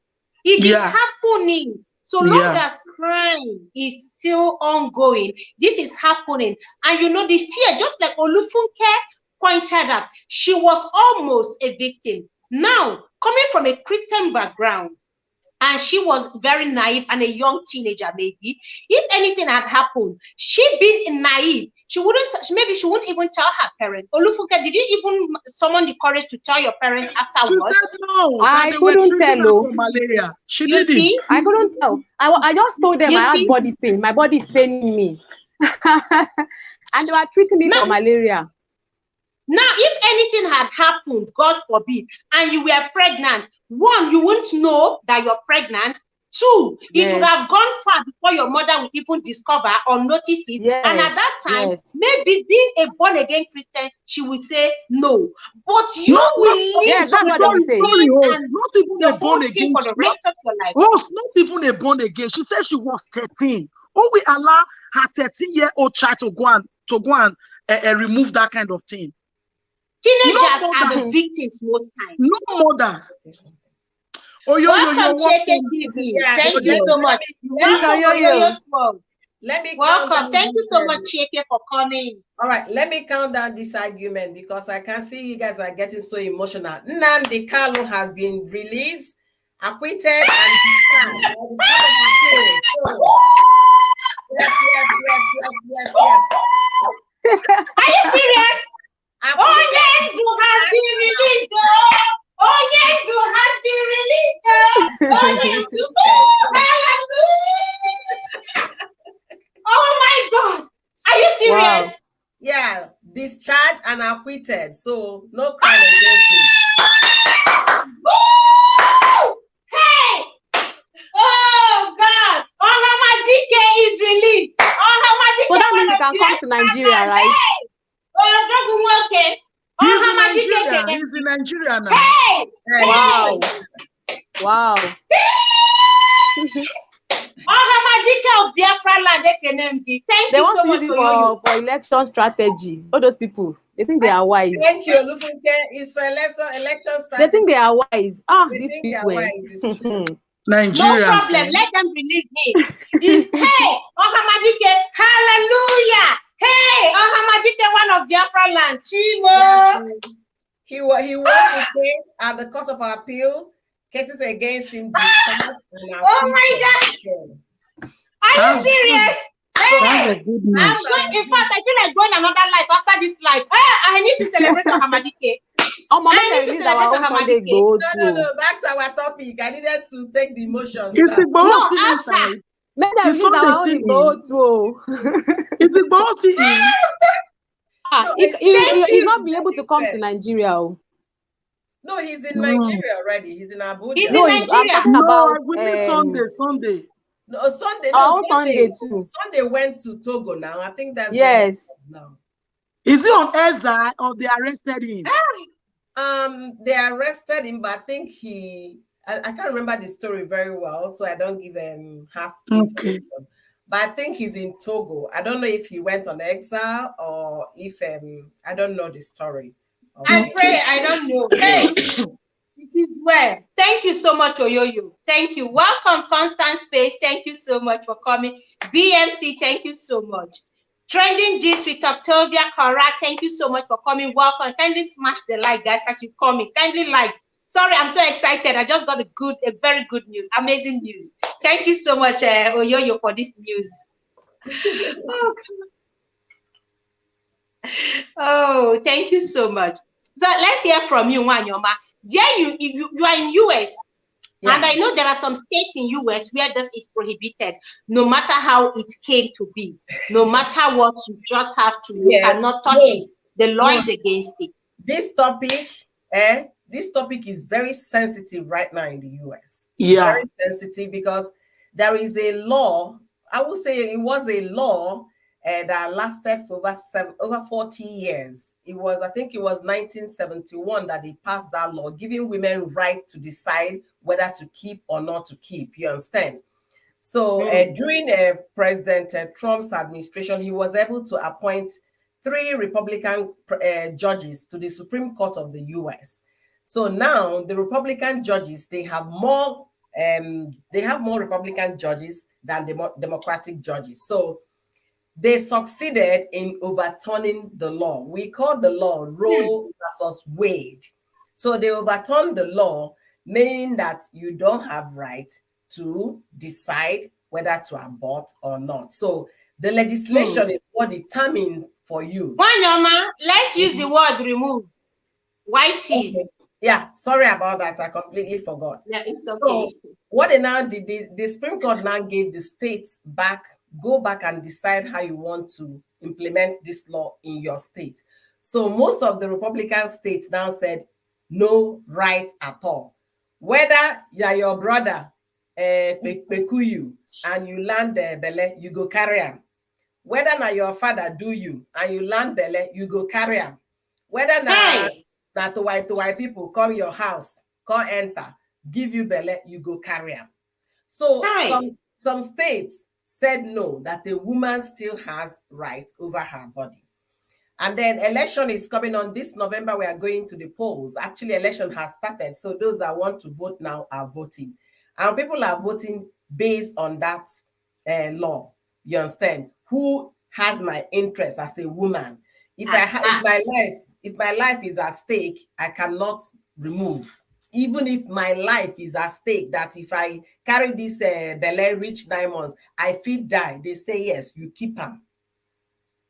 It is happening. So long as crime is still ongoing, this is happening. And you know, the fear, just like Olufunke pointed out, she was almost a victim. Now, coming from a Christian background, and she was very naive and a young teenager, maybe. If anything had happened, she being naive, she wouldn't even tell her parents. Olufunke, did you even summon the courage to tell your parents afterwards? She said no. I couldn't tell her. Malaria. She didn't. See? I couldn't tell. I just told them I had body pain. My body is paining me. And they were treating me for malaria. Now, if anything had happened, God forbid, and you were pregnant, one, you wouldn't know that you're pregnant. Two, it would have gone far before your mother would even discover or notice it. Yes. And at that time, maybe being a born-again Christian, she will say no. But you will live not even a born-again for the rest of your life. Not even a born-again. She said she was 13. Oh, we allow her 13-year-old child to go and remove that kind of thing. Teenagers are the victims most times. No mother. Welcome, Cheke TV. Thank you so much. Welcome. Let me welcome. Thank you so much, Cheke, for coming. All right, let me count down this argument because I can see you guys are getting so emotional. Nnamdi Kanu has been released, acquitted, and discharged. Yes. Are you serious? Oyendu has been released, though. Oyendu has been released, though. Oyendu, oh my God. Are you serious? Wow. Yeah, discharged and acquitted. So no crime against him. Hey! Oh God! Ohamadike is released. Ohamadike. Well, that means you can come to Nigeria, right? He's in Nigeria now. Hey! Wow. Wow. Ohamadike of Biafra land, thank They you want so to much, use it Oyoyo. for election strategy. All those people, they think they are wise. Thank you, Olufunke. It's for election strategy. They think they are wise. They These think they are people. wise. It's true. Nigerians. No problem. Let them release him. Hey, Ohamadike, hallelujah. Hey, Ohamadike, one of Biafra land. Chimo. Yes, he won the case at the Court of Appeal. Cases against him discharged. Oh my God. Are you serious? Hey, I'm going. In fact, I feel like going another life after this life. I need to celebrate Ohamadike. I need to celebrate Ohamadike. No. Back to our topic. I needed to take the emotions. Is the boss still inside? Let them release our own go through. Is the boss still in? He's not be able to come to Nigeria. No, he's in Nigeria already. He's in Abuja. He's in Nigeria. Sunday. No, Sunday. Sunday too. Sunday went to Togo now. I think that's yes. Now. Is he on Eza or they arrested him? They arrested him, but I think I can't remember the story very well, so I don't give him half. Okay. But I think he's in Togo. I don't know if he went on exile or if I don't know the story. I pray, I don't know. Hey, it is well. Thank you so much, Oyoyo. Thank you. Welcome, Constant Space. Thank you so much for coming. BMC, thank you so much. Trending Gist with Octavia Cora, thank you so much for coming. Welcome. Kindly smash the like, guys, as you come in. Kindly like. Sorry, I'm so excited. I just got a very good news, amazing news. Thank you so much, Oyoyo, for this news. Oh, thank you so much. So let's hear from you, Wanyoma. Dear, you are in US, and I know there are some states in US where this is prohibited, no matter how it came to be, no matter what, you just have to, you cannot touch it. The law is against it. This topic is very sensitive right now in the US. It's very sensitive because there is a law, I would say it was a law that lasted for over 40 years. I think it was 1971 that they passed that law, giving women right to decide whether to keep or not to keep. You understand? So during President Trump's administration, he was able to appoint 3 Republican judges to the Supreme Court of the US. So now the Republican judges, they have more Republican judges than Democratic judges. So they succeeded in overturning the law. We call the law Roe versus Wade. So they overturned the law, meaning that you don't have right to decide whether to abort or not. So the legislation is what determined for you. Wanyama, let's use the word remove. Whitey. Okay. Yeah, sorry about that. I completely forgot. Yeah, it's okay. So what they now did, the Supreme Court now gave the states go back and decide how you want to implement this law in your state. So most of the Republican states now said no right at all. Whether you're your brother, Pekuyu, and you land Bele, you go carry him. Whether now your father do you and you land Bele, you go carry him. Whether now that to white people come your house, come enter, give you Bele, you go carry him. So some states said no, that the woman still has right over her body. And then election is coming on this November. We are going to the polls. Actually, election has started. So those that want to vote now are voting. And people are voting based on that law. You understand? Who has my interest as a woman? If my life is at stake, I cannot remove. Even if my life is at stake, that if I carry this Bele reach 9 months, I feel die. They say yes, you keep them.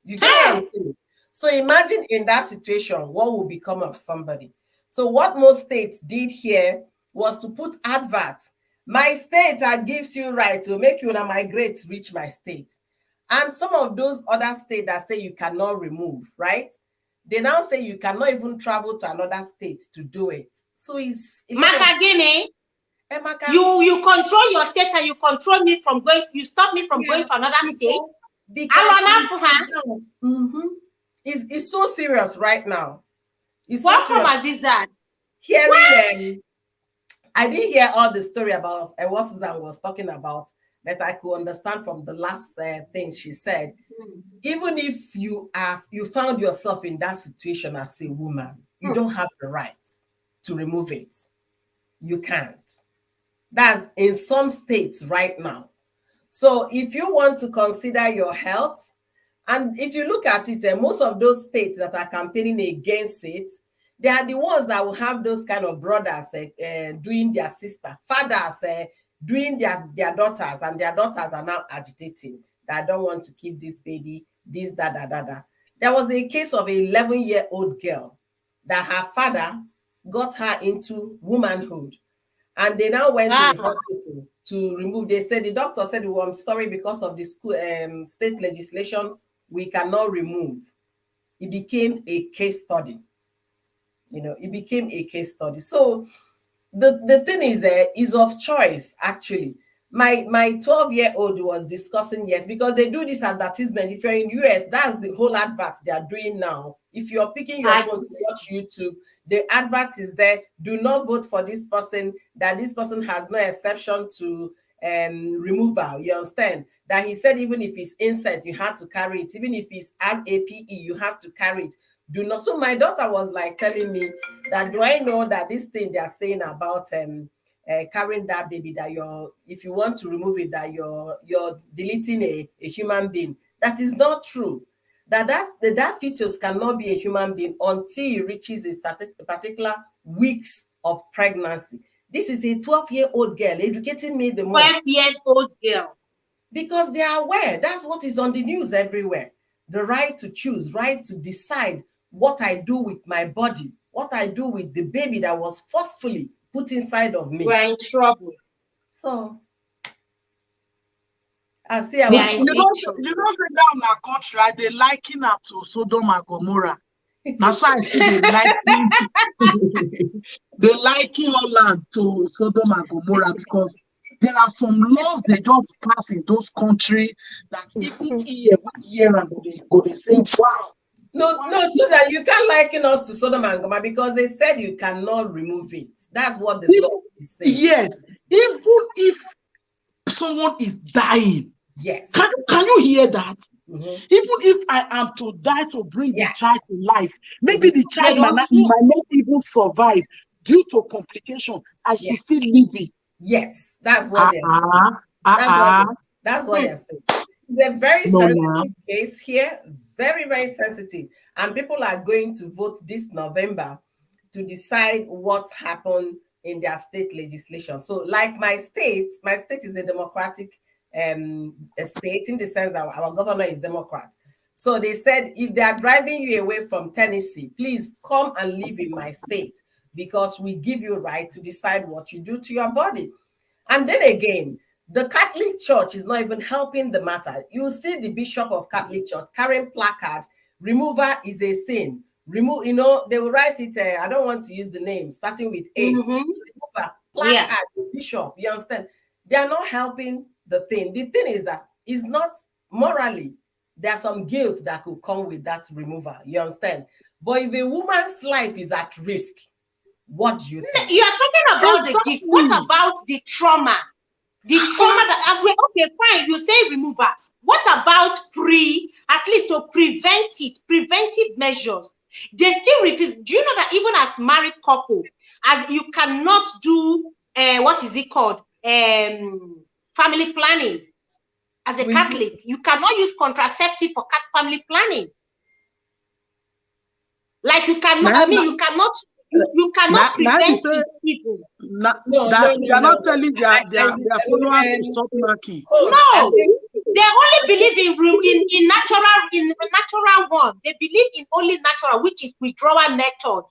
You get what I'm saying? So imagine in that situation, what will become of somebody? So what most states did here was to put adverts. My state gives you right to make you migrate, reach my state. And some of those other states that say you cannot remove, right? They now say you cannot even travel to another state to do it. So it's Makagene, you control your state and you control me from going, you stop me from going to another state. It's so serious right now. What from Azizat? Hearing I didn't hear all the story about what Susan was talking about, that I could understand from the last thing she said. Even if you found yourself in that situation as a woman, you don't have the right to remove it. You can't. That's in some states right now. So if you want to consider your health, and if you look at it, most of those states that are campaigning against it, they are the ones that will have those kind of brothers doing their sister, fathers doing their daughters, and their daughters are now agitating that I don't want to keep this baby, this, da, da, da, da. There was a case of an 11-year-old girl that her father got her into womanhood. And they now went to the hospital to remove. They said, the doctor said, well, I'm sorry, because of the school state legislation, we cannot remove. It became a case study. You know, it became a case study. So the thing is of choice, actually. My 12-year-old was discussing, yes, because they do this advertisement. If you're in US, that's the whole advert they are doing now. If you're picking your phone to watch YouTube, the advert is there. Do not vote for this person, that this person has no exception to removal. You understand? That he said even if it's insect, you have to carry it. Even if it's RAPE, you have to carry it. Do not. So my daughter was like telling me that, do I know that this thing they are saying about carrying that baby, that if you want to remove it, that you're deleting a human being. That is not true. That fetus cannot be a human being until it reaches a particular weeks of pregnancy. This is a 12-year-old girl educating me the more. 12-year-old girl. Because they are aware. That's what is on the news everywhere. The right to choose, right to decide what I do with my body, what I do with the baby that was forcefully put inside of me. We're in trouble. So I see. You don't say down in our country, they liken her to Sodom and Gomorrah. That's why I say they liken Holland to Sodom and Gomorrah, because there are some laws they just pass in those countries that even year and they say, wow. No, so that you can't liken us to Sodom and Gomorrah, because they said you cannot remove it. That's what the law is saying. Yes, even if someone is dying, yes, can you hear that? Even if I am to die to bring the child to life, maybe the child might not even survive due to complication, I should still leave it. Yes, that's what they're saying. That's what they're saying. It's a very sensitive case here, very, very sensitive. And people are going to vote this November to decide what happened in their state legislation. So like my state is a democratic state, in the sense that our governor is Democrat. So they said, if they are driving you away from Tennessee, please come and live in my state, because we give you right to decide what you do to your body. And then again, the Catholic Church is not even helping the matter. You see the Bishop of Catholic Church carrying placard, removal is a sin. Remove, they will write it, I don't want to use the name, starting with A. Remover, placard, Bishop, you understand? They are not helping the thing. The thing is that it's not morally, there's some guilt that could come with that removal, you understand? But if a woman's life is at risk, what do you think? You are talking about the gift. What about the trauma? The trauma that, okay, fine, you say removal. What about at least to prevent it, preventive measures? They still refuse. Do you know that even as married couple, as you cannot do, what is it called? Family planning. As a Catholic, you cannot use contraceptive for family planning. Like you cannot, you cannot prevent it even. They're not telling their followers to stop knocking. No, they only believe in natural one. They believe in only natural, which is withdrawal method,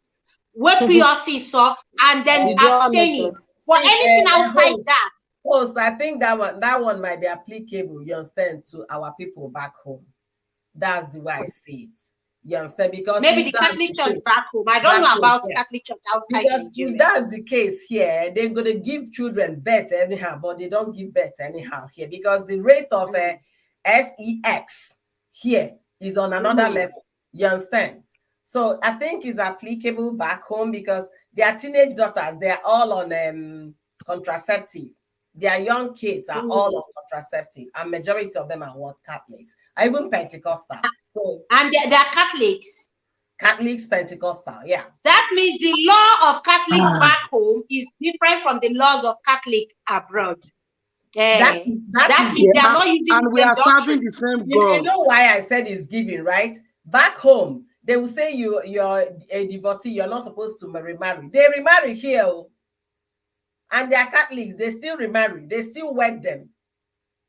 where PRC saw, and then abstaining. For anything outside that. So I think that one might be applicable, you understand, to our people back home. That's the way I see it. You understand? Because maybe the Catholic Church back home. I don't know about Catholic Church outside Nigeria. If that's the case here, they're going to give children birth anyhow, but they don't give birth anyhow here, because the rate of sex here is on another level. You understand? So I think it's applicable back home, because their teenage daughters, they're all on contraceptive. their young kids are all on contraceptive, and majority of them are what? Catholics, even Pentecostal. So and they're Catholics. Catholics, Pentecostal, yeah. That means the law of Catholics back home is different from the laws of Catholic abroad. That means they are not using and we are serving the same God. You know why I said it's giving, right? Back home, they will say you're a divorcee, you're not supposed to remarry. They remarry here, and they are Catholics, they still remarry, they still wed them.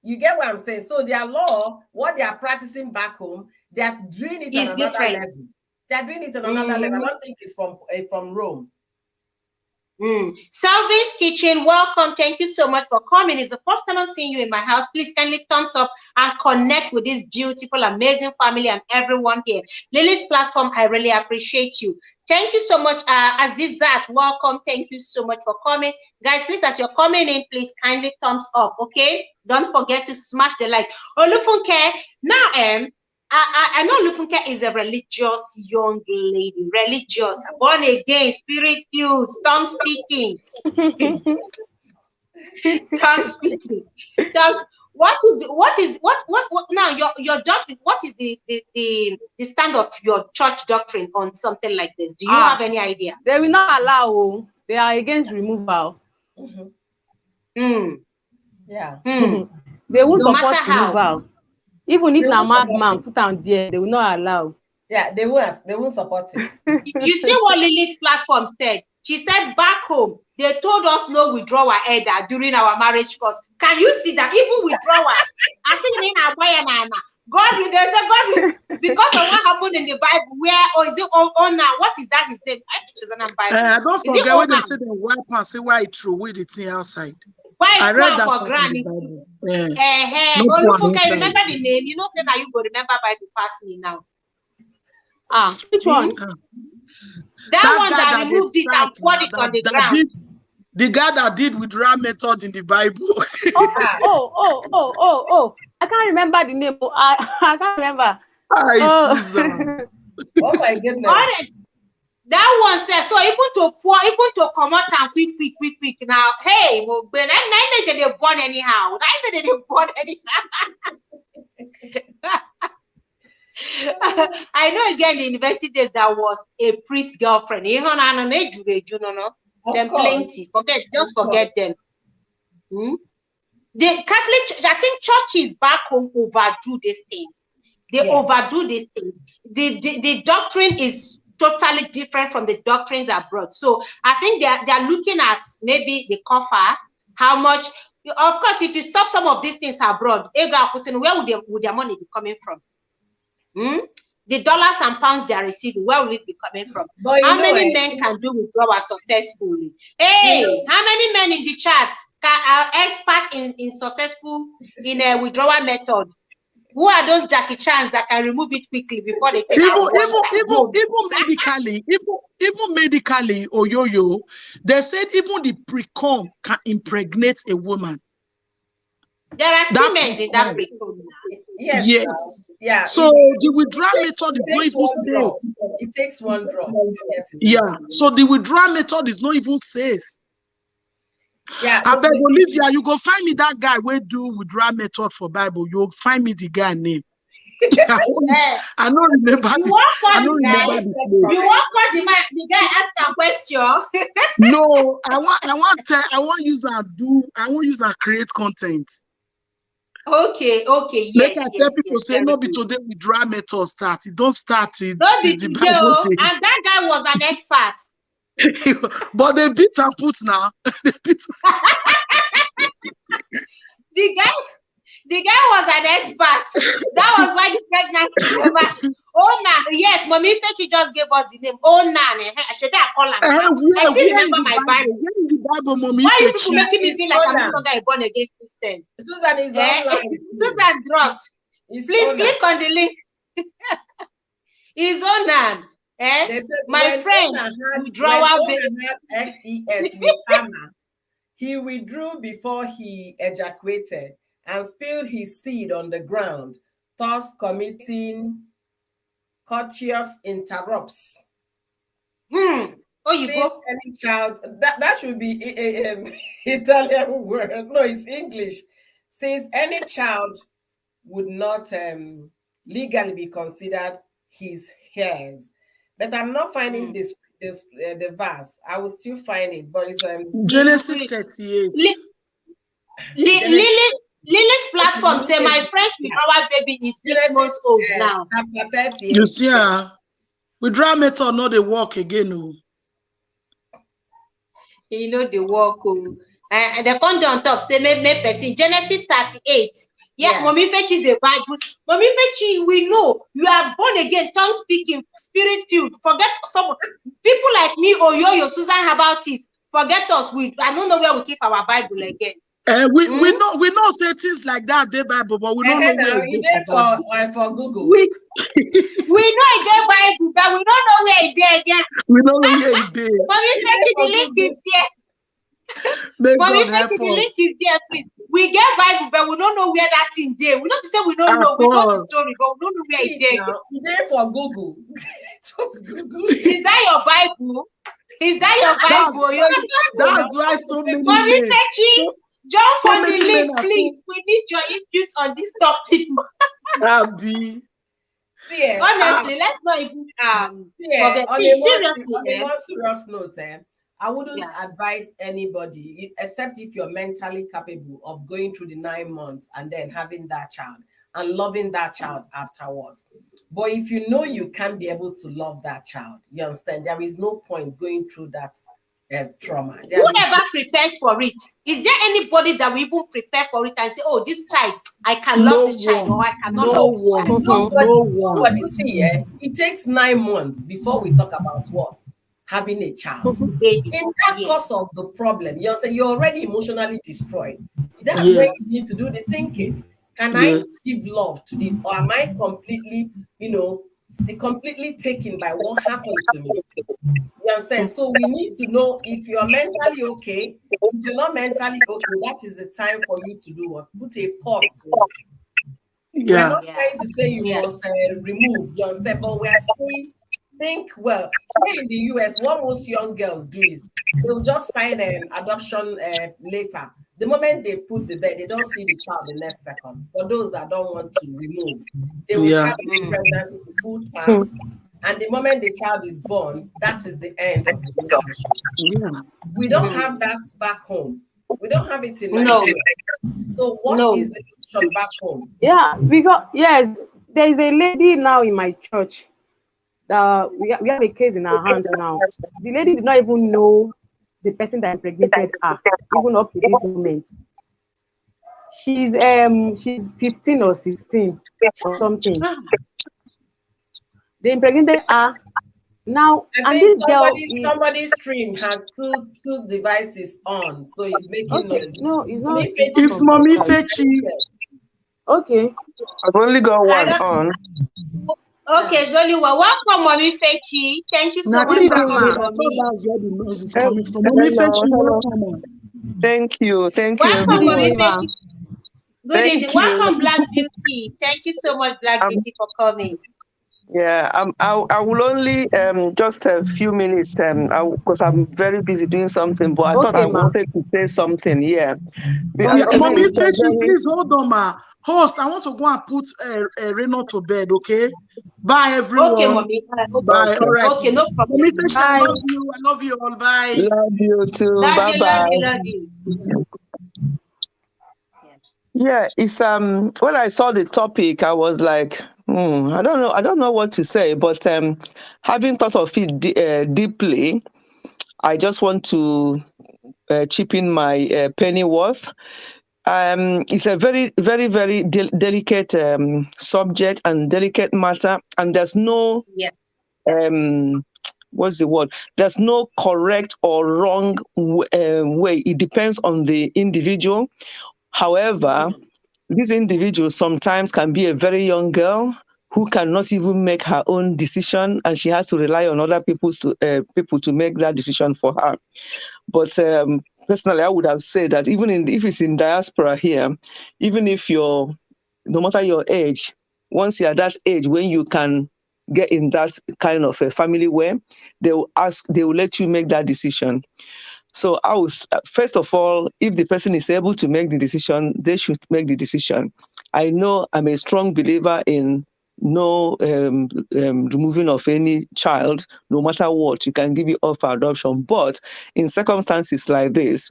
You get what I'm saying? So their law, what they are practicing back home, they are doing it on another level. They are doing it on another level. I don't think it's from Rome. Salvi's Kitchen, welcome. Thank you so much for coming. It's the first time I'm seeing you in my house. Please kindly thumbs up and connect with this beautiful, amazing family and everyone here. Lily's platform, I really appreciate you. Thank you so much. Azizat, welcome. Thank you so much for coming. Guys, please, as you're coming in, please kindly thumbs up, okay? Don't forget to smash the like. Olufunke, now, I know Lufunke is a religious young lady, religious, born again, spirit-filled, tongue-speaking. Tongue-speaking. So what now your doctrine, what is the stand of your church doctrine on something like this? Do you have any idea? They will not allow, they are against removal. Yeah. They won't support removal. Even if a madman put on there, they will not allow. Yeah, they won't support it. You see what Lily's platform said? She said back home, they told us no withdrawal either during our marriage course. Can you see that? Even withdrawal. I see in our God will, there's a God will, because of what happened in the Bible, where, is it Honor? What is that his name? I don't forget when they say the wipe and say why it threw with the thing outside. I read that for granted. Can you remember the name? You know, then you go remember Bible past me now. Which one? That one that removed it and poured it on the ground. The guy that did withdrawal method in the Bible. I can't remember the name. I can't remember. Oh my goodness. That one says so. Even to come out and quick. Now, hey, well, when I they born anyhow. They born anyhow. I know again the university days there was a priest girlfriend. Them plenty. Forget them. The Catholic, I think churches back home overdo these things. They overdo these things. The doctrine is totally different from the doctrines abroad. So I think they're looking at maybe the cover, how much. Of course, if you stop some of these things abroad, where would their money be coming from? The dollars and pounds they are receiving, where will it be coming from? How many men can do withdrawal successfully? Hey, how many men in the chat are expert in successful in a withdrawal method? Who are those Jackie Chans that can remove it quickly before they take even medically, Oyoyo, they said even the pre-com can impregnate a woman. There are semen in that pre-com. Yes. Yeah. So the withdrawal method is not even safe. It takes one drop. Yeah. So the withdrawal method is not even safe. Yeah. I beg Olivia, you go find me that guy where do withdrawal method for Bible. You'll find me the guy name. I don't remember. You want the guy ask a question? No, I want use and create content. Okay, yes. Let us tell people say no be today withdrawal method start. It don't start it. No be today, and that guy was an expert. But they beat and put now. The guy was an expert. That was why the pregnancy. Yes, Mommy Fechi just gave us the name. I should have called her. I still remember my Bible. Why are you people making me feel like I'm no longer a born again Christian? Susan is online. Susan dropped. Please click on the link. He's on my friend withdrawal XES with Anna. He withdrew before he ejaculated and spilled his seed on the ground, thus committing courteous interrupts. Oh, you go. Any child, that should be Italian word. No, it's English. Since any child would not legally be considered his heirs. But I'm not finding this the verse. I will still find it, but it's Genesis 38. Lily's platform say my friends with our baby is 6 months old now. Chapter 38. You see, withdrawal method not the work again. Oh. You know the work. And the content on top say make person Genesis 38. Yeah, yes. Mommy Fechi is a Bible. Mommy Fechi, we know you are born again, tongue speaking, spirit filled. Forget some people like me or your Susan about it. Forget us. I don't know where we keep our Bible again. We know say things like that they Bible, but we don't know where it is for Google. We know it there Bible, but we don't know where it is again. We don't know where it is. Mommy Fechi, the link is there. Mommy Fechi, the link is there, please. We get Bible, but we don't know where that thing there. We don't say we don't know. We know the story, but we don't know where it's there. It's there for Google. Just Google. Is that your Bible? Is that your Bible? That's why so many Mommy Fechi, jump on the link, please. We need your input on this topic. Abby. See, honestly, let's not even forget. Seriously, on a more serious note, I wouldn't advise anybody, except if you're mentally capable of going through the 9 months and then having that child and loving that child afterwards. But if you know you can't be able to love that child, you understand, there is no point going through that trauma. Whoever prepares for it, is there anybody that will even prepare for it and say, oh, this child, I can love this child, or I cannot love this child? Nobody see, it takes 9 months before we talk about what? Having a child. In that course of the problem, you're already emotionally destroyed. That's where you need to do the thinking. Can I give love to this, or am I completely, completely taken by what happened to me? You understand? So we need to know if you're mentally okay. If you're not mentally okay, that is the time for you to do what? Put a pause to it. We're not trying to say you must remove. You understand? But we're saying, think well. Here in the US, what most young girls do is they'll just sign an adoption later. The moment they put the bed, they don't see the child the next second. For those that don't want to remove, they will carry the pregnancy to full time. And the moment the child is born, that is the end of the relationship. We don't have that back home. We don't have it in Nigeria. So what is the solution back home? Yeah, there is a lady now in my church. We have a case in our hands now. The lady did not even know the person that impregnated her, even up to this moment. She's 15 or 16 or something. They impregnated her. Now, and this somebody's stream has two devices on, so it's making noise. No, it's not. It's Mommy Fechi. Okay. I've only got one on. Okay, it's only one. Welcome, Mommy Fechi. Thank you so much for coming, Mommy. Thank you. Welcome, Mommy Fechi. Good evening. Welcome, Black Beauty. Thank you so much, Black Beauty, for coming. Yeah, I will only just a few minutes because I'm very busy doing something, but I thought I wanted to say something. Yeah. Mommy Fechi, please hold on, ma. Host, I want to go and put Reno to bed, okay? Bye, everyone. Okay, Mommy. Bye. All right. Okay, no problem. Mommy Fechi, I love you. I love you all. Bye. Love you too. Bye-bye. Love you. Yeah, it's when I saw the topic, I was like, I don't know what to say, but having thought of it deeply, I just want to chip in my penny worth. It's a very, very, very delicate subject and delicate matter, and there's no what's the word? There's no correct or wrong way. It depends on the individual. However, this individual sometimes can be a very young girl who cannot even make her own decision, and she has to rely on other people to make that decision for her. But personally, I would have said that even if it's in diaspora here, even if no matter your age, once you're at that age when you can get in that kind of a family where they will let you make that decision. So first of all, if the person is able to make the decision, they should make the decision. I know I'm a strong believer in no removing of any child, no matter what. You can give it up for adoption. But in circumstances like this,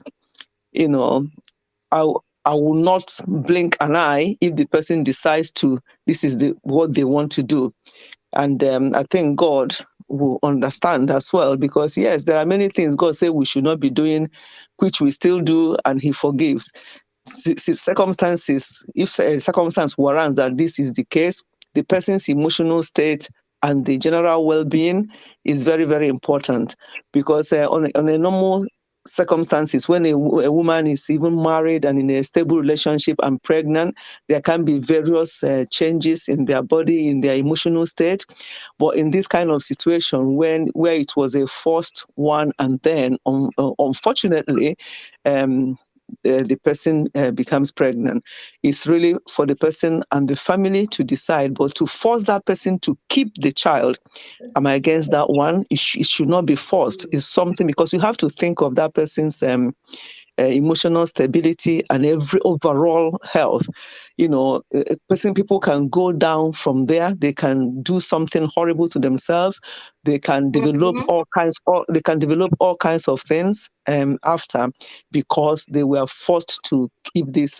I will not blink an eye if the person decides this is what they want to do. And I think God will understand as well, because yes, there are many things God said we should not be doing, which we still do, and He forgives. Circumstances, if a circumstance warrants that this is the case, the person's emotional state and the general well-being is very, very important, because on a normal circumstances, when a woman is even married and in a stable relationship and pregnant, there can be various changes in their body, in their emotional state. But in this kind of situation, where it was a forced one, and then unfortunately the person becomes pregnant, it's really for the person and the family to decide. But to force that person to keep the child, am I against that one? It should not be forced. It's something, because you have to think of that person's emotional stability and every overall health. People can go down from there. They can do something horrible to themselves. They can develop all kinds of things after, because they were forced to keep this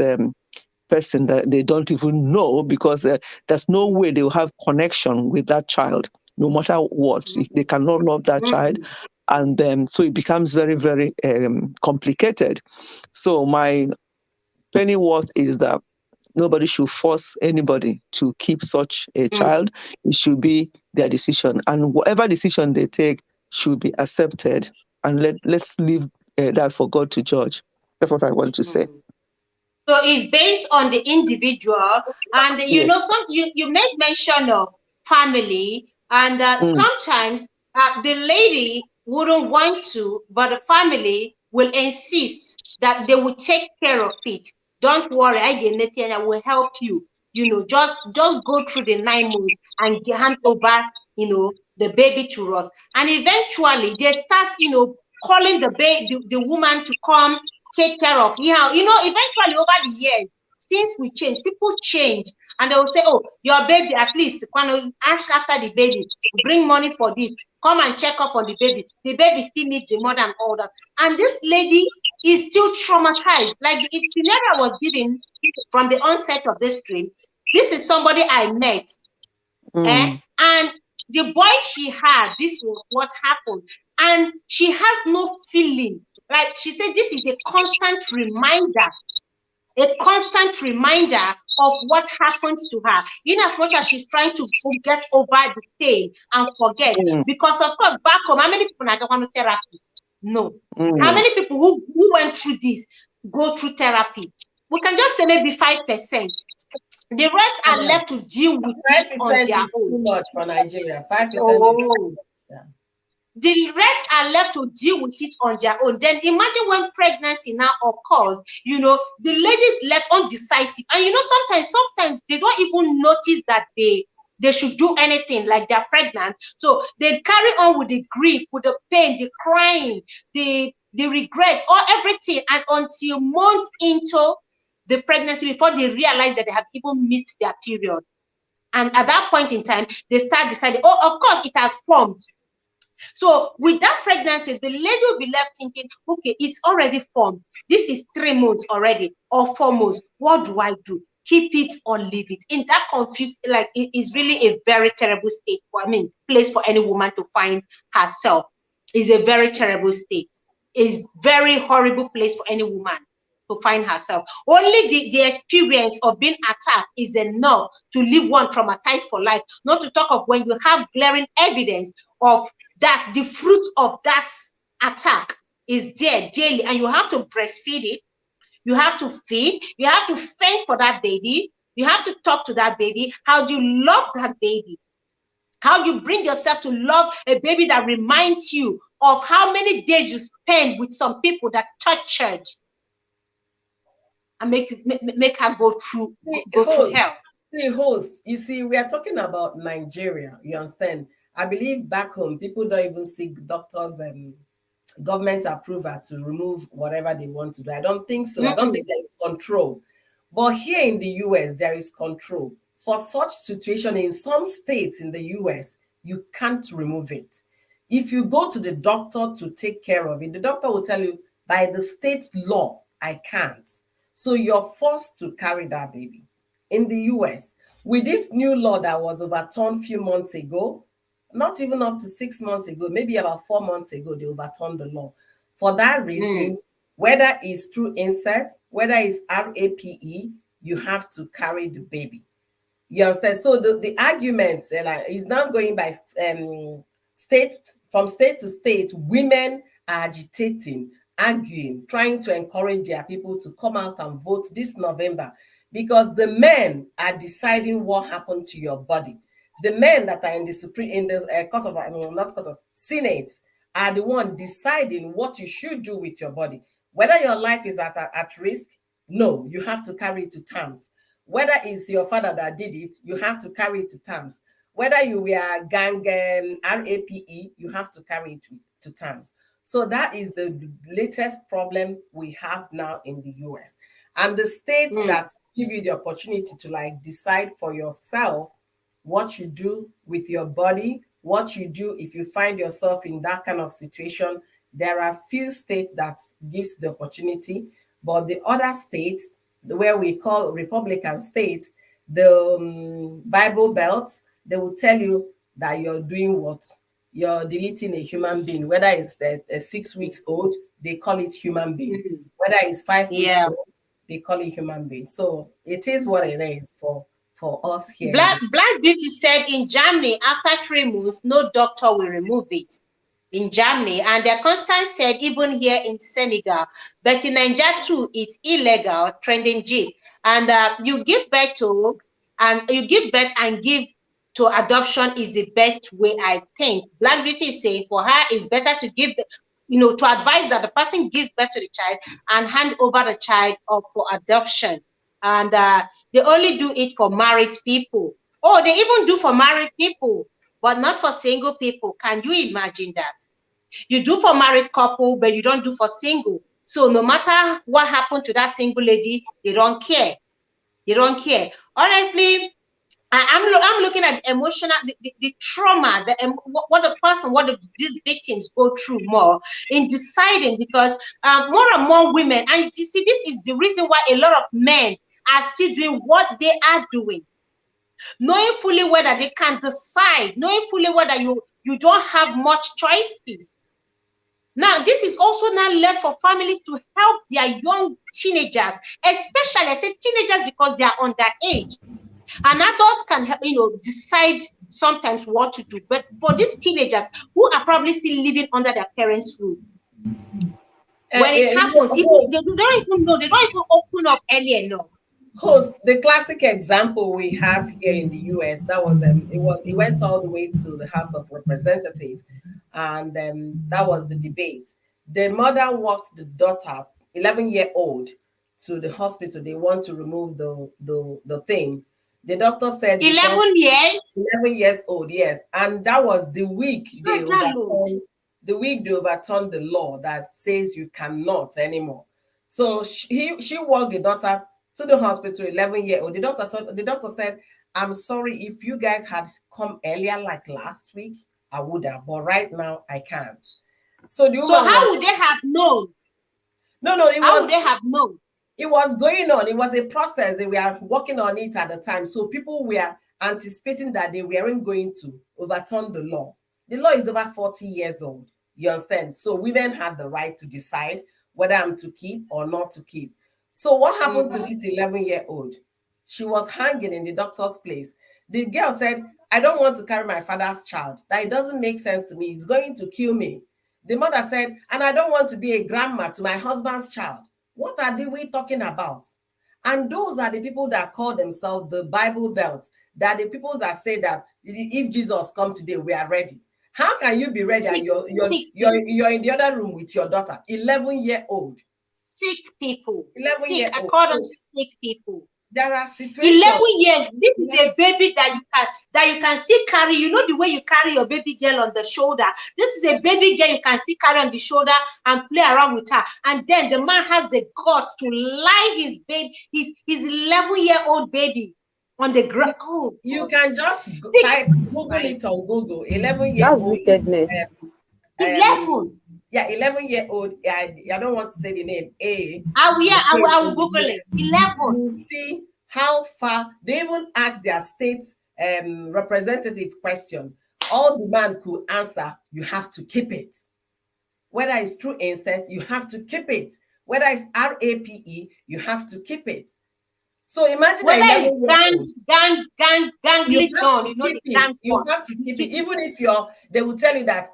person that they don't even know, because there's no way they will have connection with that child, no matter what. They cannot love that child. And so it becomes very, very complicated. So my penny worth is that nobody should force anybody to keep such a child. It should be their decision. And whatever decision they take should be accepted. And let's leave that for God to judge. That's what I want to say. So it's based on the individual. And yes. You made mention of family, and sometimes the lady wouldn't want to, but the family will insist that they will take care of it. Don't worry, I will help you. Just go through the 9 months and hand over, the baby to us. And eventually they start, calling the woman to come take care of. Eventually over the years, things will change. People change. And they will say, oh, your baby, at least ask after the baby, bring money for this, come and check up on the baby. The baby still needs the mother and all that. And this lady is still traumatized. Like the scenario was given from the onset of this dream. This is somebody I met. And the boy she had, this was what happened. And she has no feeling. Like she said, this is a constant reminder of what happens to her, in as much as she's trying to get over the pain and forget. Because of course, back home, how many people are going to therapy? No. How many people who went through this go through therapy? We can just say maybe 5%. The rest are left to deal with this on their own. Too much for Nigeria. 5%. The rest are left to deal with it on their own. Then imagine when pregnancy now occurs, the ladies left undecisive. And sometimes they don't even notice that they should do anything, like they're pregnant. So they carry on with the grief, with the pain, the crying, the regret, or everything. And until months into the pregnancy, before they realize that they have even missed their period. And at that point in time, they start deciding, oh, of course, it has formed. So with that pregnancy, the lady will be left thinking, okay, it's already formed. This is 3 months already, or 4 months. What do I do? Keep it or leave it? In that confused, like, it is really a very terrible state. Place for any woman to find herself. Is a very terrible state. Is very horrible place for any woman to find herself. Only the experience of being attacked is enough to leave one traumatized for life. Not to talk of when you have glaring evidence of that, the fruit of that attack is there daily, and you have to breastfeed it, you have to feed, you have to fend for that baby, you have to talk to that baby. How do you love that baby? How you bring yourself to love a baby that reminds you of how many days you spend with some people that tortured and make her go through hell. The host, you see, we are talking about Nigeria. You understand? I believe back home, people don't even seek doctors and government approval to remove whatever they want to do. I don't think so. I don't think there is control. But here in the US, there is control. For such situation in some states in the US, you can't remove it. If you go to the doctor to take care of it, the doctor will tell you, by the state law, I can't. So you're forced to carry that baby. In the US, with this new law that was overturned a few months ago, not even up to 6 months ago, maybe about 4 months ago, they overturned the law. For that reason, whether it's through insert, whether it's RAPE, you have to carry the baby. You understand? So the argument is now going by state, from state to state. Women are agitating, arguing, trying to encourage their people to come out and vote this November, because the men are deciding what happened to your body. The men that are in the court of not court of Senate are the one deciding what you should do with your body. Whether your life is at risk, no, you have to carry it to terms. Whether it's your father that did it, you have to carry it to terms. Whether you were gang RAPE, you have to carry it to terms. So that is the latest problem we have now in the US. And the states that give you the opportunity to decide for yourself what you do with your body, what you do if you find yourself in that kind of situation. There are few states that gives the opportunity, but the other states, where we call Republican states, the Bible Belt, they will tell you that you're doing what? You're deleting a human being. Whether it's 6 weeks old, they call it human being. Whether it's 5 weeks old, they call it human being. So it is what it is for us here. Black Beauty said in Germany, after 3 months, no doctor will remove it. In Germany, and the Constance said even here in Senegal, but in Nigeria too, it's illegal, trending gist. And you give birth and give to adoption is the best way, I think. Black Beauty is saying for her it's better to give, to advise that the person give birth to the child and hand over the child up for adoption. And they only do it for married people. Oh, they even do for married people, but not for single people. Can you imagine that? You do for married couple, but you don't do for single. So no matter what happened to that single lady, they don't care. They don't care. Honestly, I'm looking at the emotional, the trauma, what these victims go through more in deciding, because more and more women, and you see, this is the reason why a lot of men are still doing what they are doing, knowing fully whether they can decide, knowing fully whether you don't have much choices. Now, this is also now left for families to help their young teenagers, especially I say teenagers because they are underage. An adult can help, decide sometimes what to do, but for these teenagers who are probably still living under their parents' roof, when it happens, they don't even know, they don't even open up early enough. Host, the classic example we have here in the US, that was it went all the way to the House of Representatives, and that was the debate. The mother walked the daughter, 11-year-old, to the hospital. They want to remove the thing. The doctor said 11 years. 11 years old, yes, and that was the week they overturned the law that says you cannot anymore. So she walked the daughter to the hospital, 11-year-old. The doctor said, I'm sorry, if you guys had come earlier, like last week, I would have, but right now I can't. So how would they have known? No, how would they have known? It was going on. It was a process. They were working on it at the time. So people were anticipating that they weren't going to overturn the law. The law is over 40 years old. You understand? So women had the right to decide whether I'm to keep or not to keep. So what happened to this 11-year-old? She was hanging in the doctor's place. The girl said, I don't want to carry my father's child. That it doesn't make sense to me. It's going to kill me. The mother said, and I don't want to be a grandma to my husband's child. What are we talking about? And those are the people that call themselves the Bible Belt. That the people that say that if Jesus come today, we are ready. How can you be ready and you're in the other room with your daughter, 11-year-old? Sick people. Sick. I call them sick people. There are situations. 11 years. This is a baby that you can still carry. You know the way you carry your baby girl on the shoulder. This is a baby girl you can still carry on the shoulder and play around with her. And then the man has the guts to lie his baby, his 11-year-old baby on the ground. Oh, you can just Google it on Google. 11-year-old. That's wickedness. 11. Yeah, 11-year-old. I don't want to say the name. I will Google it. 11. You see how far they even ask their state representative question. All the man could answer, you have to keep it. Whether it's through incest, you have to keep it. Whether it's RAPE, you have to keep it. So imagine whether it's gang, you have to keep it. Even if they will tell you that,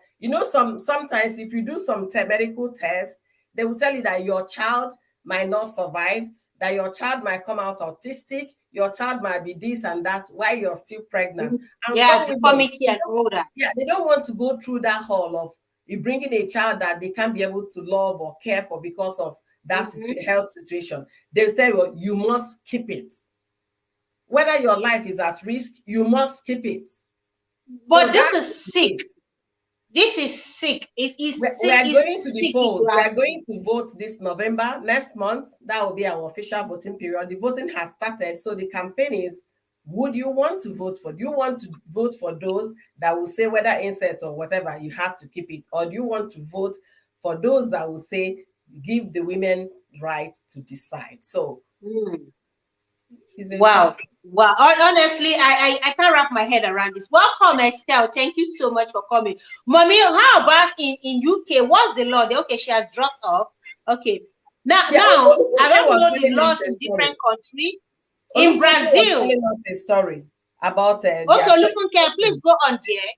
sometimes if you do some medical tests, they will tell you that your child might not survive, that your child might come out autistic, your child might be this and that while you're still pregnant. And deformity and all that. Yeah, they don't want to go through that hall of you bringing a child that they can't be able to love or care for because of that health situation. They say, well, you must keep it. Whether your life is at risk, you must keep it. But this is sick. This is sick. It is sick. We are going to the polls. We are going to vote this November. Next month, that will be our official voting period. The voting has started. So the campaign is, would you want to vote for? Do you want to vote for those that will say whether incest or whatever, you have to keep it? Or do you want to vote for those that will say, give the women right to decide? So wow. Honestly, I can't wrap my head around this. Welcome, Estelle. Thank you so much for coming. Mommy, how about in UK? What's the law? Okay, she has dropped off. Okay. Now I don't know the laws in different countries. In Brazil, telling us a story about okay, Olufunke, please go on there.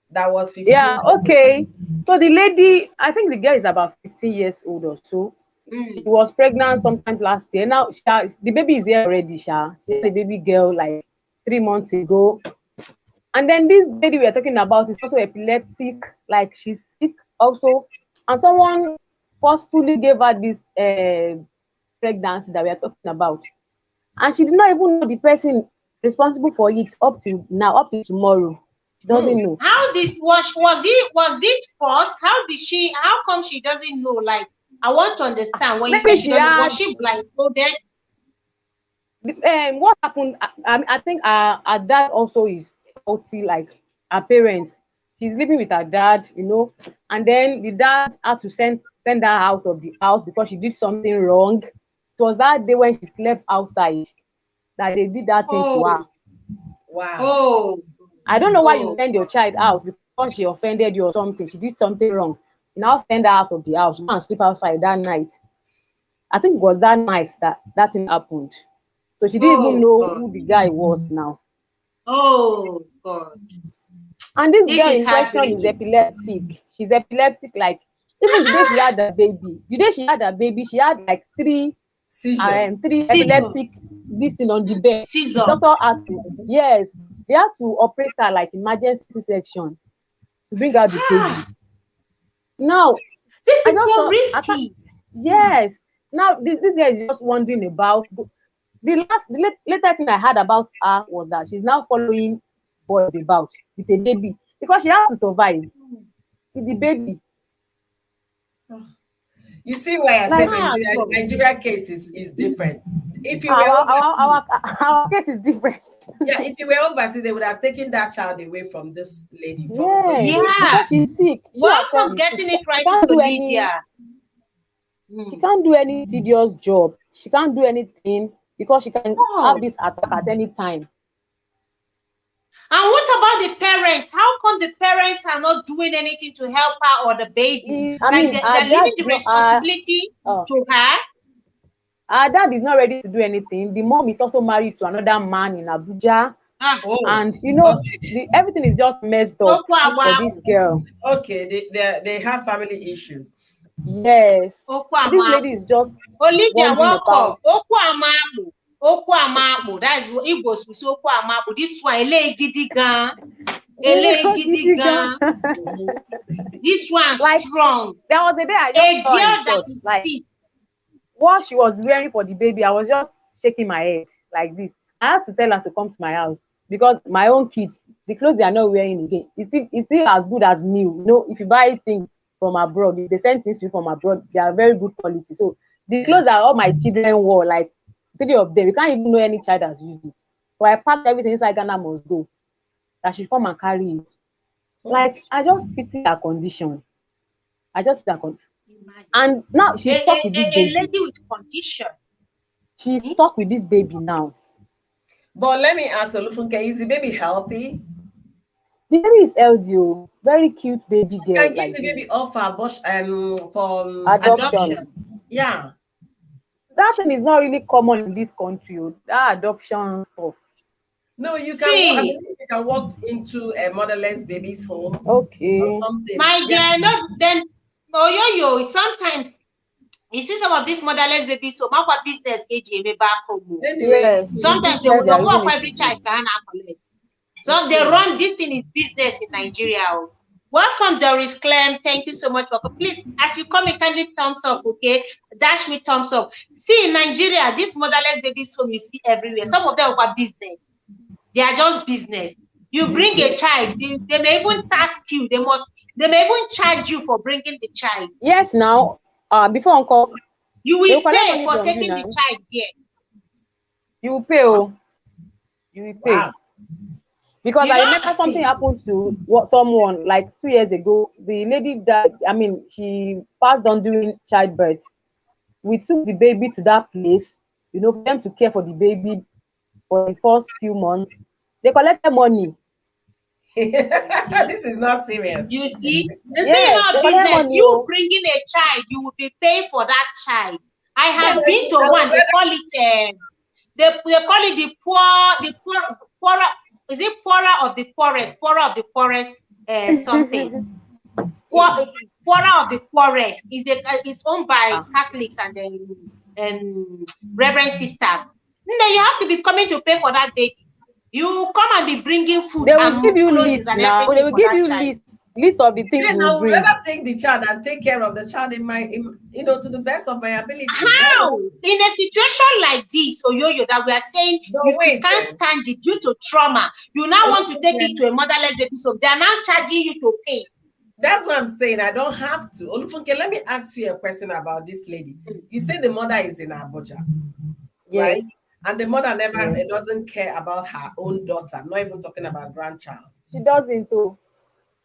That was 15. Yeah, okay. So the lady, I think the girl is about 15 years old or so. She was pregnant sometime last year. Now the baby is here already. She had a baby girl like 3 months ago. And then this lady we are talking about is also epileptic, like she's sick also. And someone forcefully gave her this pregnancy that we are talking about. And she did not even know the person responsible for it up till now, up till tomorrow. She doesn't know. How this was it forced? How come she doesn't know? Like, I want to understand when you say was she blindfolded? What happened? I think her dad also is healthy, like her parents. She's living with her dad, and then the dad had to send her out of the house because she did something wrong. It was that day when she slept outside that they did that thing to her. Wow. Oh. I don't know why you send your child out because she offended you or something. She did something wrong. You now send her out of the house. Go and sleep outside that night. I think it was that night that thing happened. So she didn't even know who the guy was now. Oh God. And this girl in question is epileptic. She's epileptic, like even the day she had the baby. The day she had the baby, she had like three epileptic this thing on the bed. The doctor had to, yes, they had to operate her like emergency C-section to bring out the baby. Now this is so risky. Yes. Now this guy is just wondering about the latest thing I heard about her was that she's now following boys about with a baby because she has to survive with the baby. You see why I said Nigeria case is different. If you were our case is different. Yeah, if you were overseas, they would have taken that child away from this lady. Yeah, she's sick. Welcome getting it right to Lydia. She can't do any tedious job. She can't do anything because she can have this attack at any time. And what about the parents? How come the parents are not doing anything to help her or the baby? They're leaving the responsibility to her. Her dad is not ready to do anything. The mom is also married to another man in Abuja. And everything is just messed up for this girl. Okay, they have family issues. Yes. This lady is just Olivia, welcome. Okwu Amapu. That is what Igbo will say. Okwu Amapu. This one, ele gidi gan. This one strong. There was a day I just saw a girl that is like what she was wearing for the baby. I was just shaking my head. like this. I had to tell her to come to my house because my own kids, the clothes they are not wearing again, it's still as good as new. You know, if you buy things from abroad, if they send things to you from abroad, they are very good quality. So the clothes that all my children wore, like 3 of them, you can't even know any child has used it. So I packed everything inside Ghana must go. That she come and carry it. Like, I just pity her condition. I just pity her condition. And now she's stuck with this baby. A lady with condition. She's stuck with this baby now. But let me ask Olufunke, is the baby healthy? The baby is LDO, very cute baby girl. Can give the baby off for adoption. Yeah. That thing is not really common in this country. That adoption stuff. No, you can. You can walk into a motherless baby's home. Okay. Or something. My dear, no, then yo. Sometimes you see some of these motherless babies, so my business AJ back home. Yes. Sometimes they will not go up every child can collect. So they run this thing is business in Nigeria. Welcome, Doris Clem. Thank you so much for please. As you come in, kindly thumbs up, okay? Dash me thumbs up. See in Nigeria, this motherless babies home you see everywhere. Some of them are business. They are just business. You bring a child, they may even task you. They may even charge you for bringing the child. Yes, now, before Uncle, you will pay for taking the child there. You will pay. Oh, you will pay. Wow. Because I remember something happened to someone like 2 years ago. The lady died. I mean, she passed on during childbirth. We took the baby to that place, you know, for them to care for the baby for the first few months. They collected money. This is not serious. You see, business. You bringing a child, you will be paying for that child. I have been to one. They call it. They call it the poorer. Is it poorer of the poorest? Poorer of the poorest. Something. Poorer of the poorest is it's owned by Catholics and Reverend sisters. Then you have to be coming to pay for that baby. You come and be bringing food. They will give you list now. They will give you list of the things. I will never take the child and take care of the child to the best of my ability. How? In a situation like this, Oyoyo, that we are saying you can't stand it due to trauma, you now want to take it to a motherless baby, so they are now charging you to pay. That's what I'm saying. I don't have to. Olufunke, let me ask you a question about this lady. You say the mother is in Abuja, right? And the mother doesn't care about her own daughter. I'm not even talking about grandchild. She doesn't too.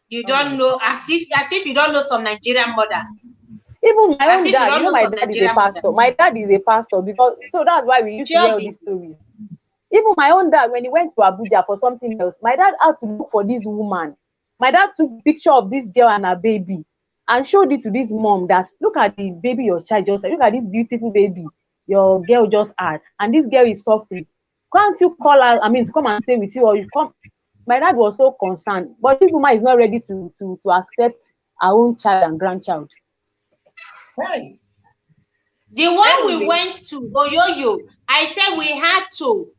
You don't know, as if you don't know some Nigerian mothers. Even my own dad, you know, my dad is a pastor. My dad is a pastor so that's why we used to hear these stories. Even my own dad, when he went to Abuja for something else, my dad had to look for this woman. My dad took a picture of this girl and her baby and showed it to this mom that look at the baby your child just had. Look at this beautiful baby your girl just had, and this girl is suffering. Can't you call her? I mean, to come and stay with you, or you come? My dad was so concerned, but this woman is not ready to accept her own child and grandchild. Right. The one we went to, Oyoyo, I said we had to.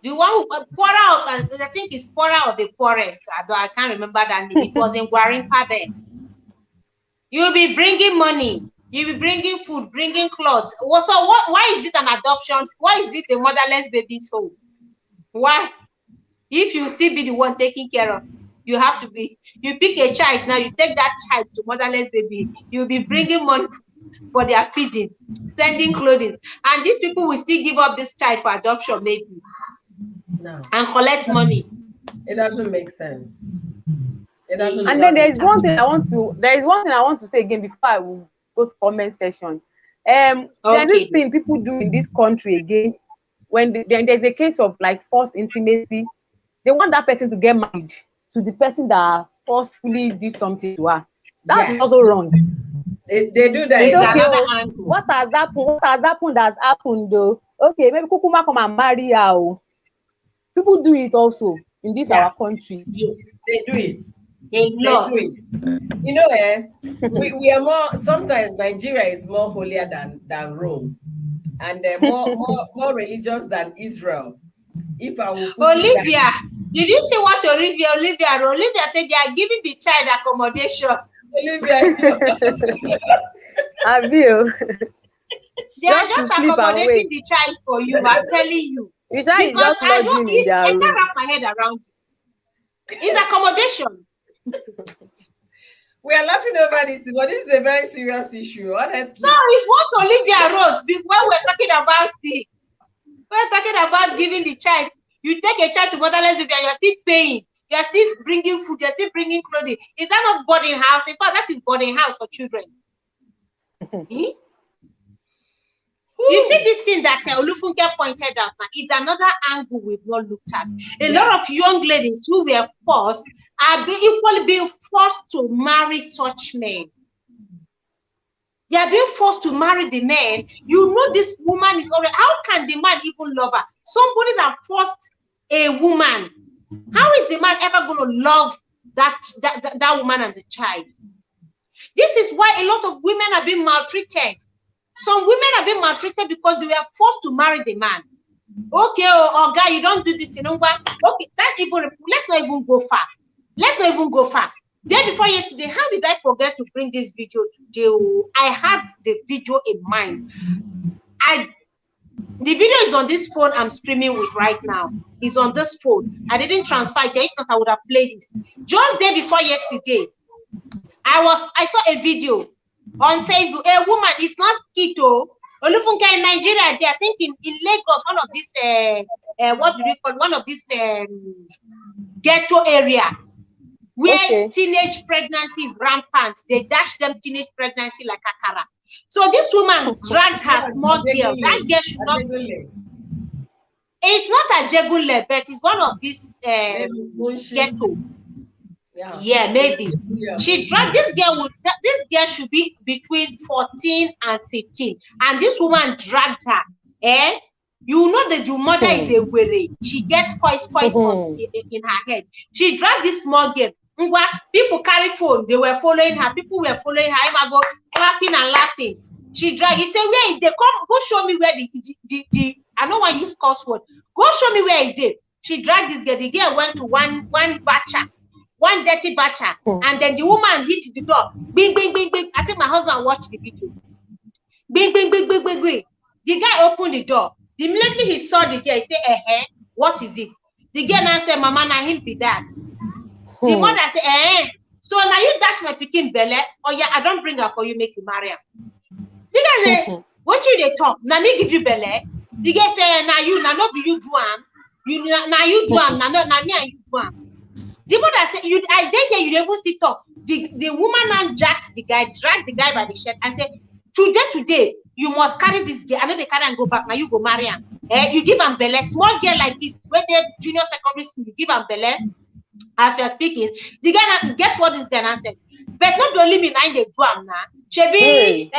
The one who I think it's poorer of the poorest. Although I can't remember that name. It was in Gwarinpa then. You'll be bringing money. You'll be bringing food, bringing clothes. So why is it an adoption? Why is it a motherless baby's home? Why? If you still be the one taking care of, you have to be. You pick a child now. You take that child to motherless baby. You'll be bringing money for their feeding, sending clothing, and these people will still give up this child for adoption, maybe. No. And collect money. It doesn't make sense. It doesn't. And then there is one thing I want to say again before I will go to comment section. There's this thing people do in this country again when there's a case of like forced intimacy. They want that person to get married to the person that forcefully did something to her. That's also wrong. They do that. It's okay. What has happened has happened though. Okay, maybe Kukuma come and marry her. People do it also in this our country. Yes, they do it. They do it. You know, we are more. Sometimes Nigeria is more holier than Rome, and more religious than Israel. If I will Olivia, did you see what Olivia said? They are giving the child accommodation. Olivia, I will. They are just accommodating the child for you. I'm telling you. Because I can't wrap my head around it. It's accommodation. We are laughing over this, but this is a very serious issue, honestly. No, it's what Olivia wrote when we're talking about giving the child. You take a child to motherless baby and you're still paying. You're still bringing food. You're still bringing clothing. Is that not boarding house? In fact, that is boarding house for children. You see this thing that Olufunke pointed out now is another angle we've not looked at. A lot of young ladies who were forced are equally being forced to marry such men. They are being forced to marry the man. You know this woman is already. How can the man even love her? Somebody that forced a woman. How is the man ever going to love that woman and the child? This is why a lot of women are being maltreated. Some women are being maltreated because they were forced to marry the man. Okay, oh guy, you don't do this thing. Okay, that's even. Let's not even go far. Let's not even go far. Day before yesterday, how did I forget to bring this video today? I had the video in mind. The video is on this phone I'm streaming with right now. It's on this phone. I didn't transfer it. If not, I would have played it. Just day before yesterday, I saw a video on Facebook. A woman, it's not keto. Olufunke in Nigeria, I think in Lagos, one of these what do we call one of these ghetto area where teenage pregnancy is rampant. They dash them teenage pregnancy like akara. So this woman dragged her small girl. That girl should not. It's not a Jegule, but it's one of these ghetto. Yeah, maybe. She dragged this girl. This girl should be between 14 and 15, and this woman dragged her. You know that your mother is a worry. She gets poison in her head. She dragged this small girl. People carry phone. They were following her. People were following her. I go clapping and laughing. She dragged. He said, "Where they come? Go show me where the I know I use curse word. Go show me where he did." She dragged this girl. The girl went to one bacha, one dirty bacha, and then the woman hit the door. Bing, bing, bing, bing. I think my husband watched the video. Bing, bing, bing, bing, bing, bing. The guy opened the door. Immediately he saw the girl. He said, what is it? The girl now said, "Mama, now him be that." The mother said, so now you dash my picking belly, or yeah, I don't bring her for you, make you marry her. The guy said, what you they talk? Now me give you belly. The girl said, now you, now not be you do am. Now you do am, now me and you do am. The mother said, I didn't hear you never still talk. The woman now jacked the guy, dragged the guy by the shirt and said, today, you must carry this girl. I know they carry and go back. Now you go marry him. You give him belly. Small girl like this, when they're junior secondary school, you give him belly. As you're speaking, the guy now, guess what this guy now said? But not only me, now they do him now. Chebi,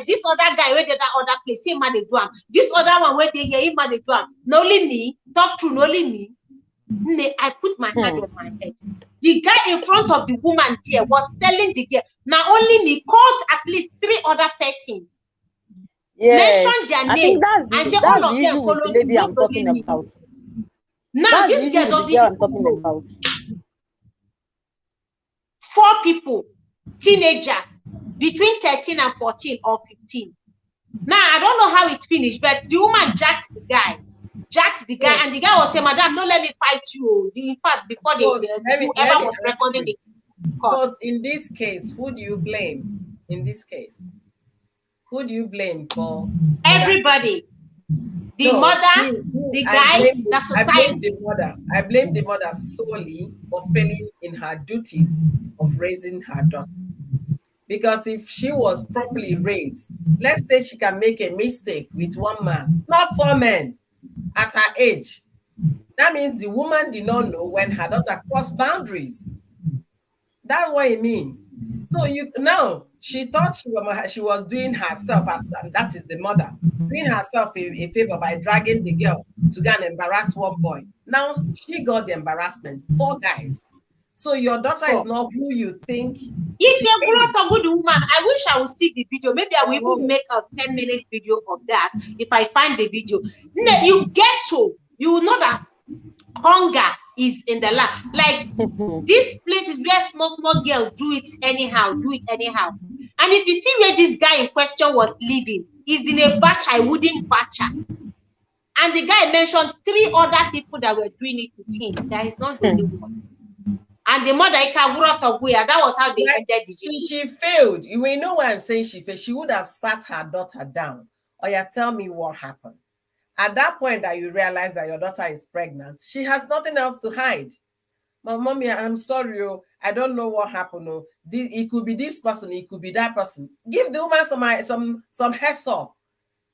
this other guy where they that other place, him man they do him. This other one where they hear him man they do him. Not only me, talk true, not only me. I put my hand on my head. The guy in front of the woman there was telling the girl, not only me, called at least 3 other persons. Mention their name and say all of them follow the lady I'm talking about. Now this girl doesn't even know. 4 people, teenager, between 13 and 14 or 15. Now I don't know how it finished, but the woman jacked the guy, and the guy was saying, "Madam, don't let me fight you." In fact, before whoever was recording it. Because in this case, who do you blame? In this case, who do you blame for? Everybody. The mother, the guy, the society. I blame the mother solely for failing in her duties of raising her daughter. Because if she was properly raised, let's say she can make a mistake with one man, not 4 men at her age. That means the woman did not know when her daughter crossed boundaries. That's what it means. So now she thought she was doing herself, and that is the mother, doing herself a favor by dragging the girl to go and embarrass one boy. Now she got the embarrassment. 4 guys. So your daughter is not who you think. If you're not a good woman, I wish I would see the video. Maybe I will even make a 10 minutes video of that if I find the video. You will know that hunger is in the land. Like this place is where small girls do it anyhow. And if you see where this guy in question was living, he's in a bacha, a wooden bacha. And the guy mentioned 3 other people that were doing it with him. That is not the only one. And the mother, that was how they ended the video. She failed. You may know why I'm saying she failed. She would have sat her daughter down. Or you tell me what happened. At that point that you realize that your daughter is pregnant, she has nothing else to hide. My mommy, I'm sorry, I don't know what happened. It could be this person, it could be that person. Give the woman some heads up.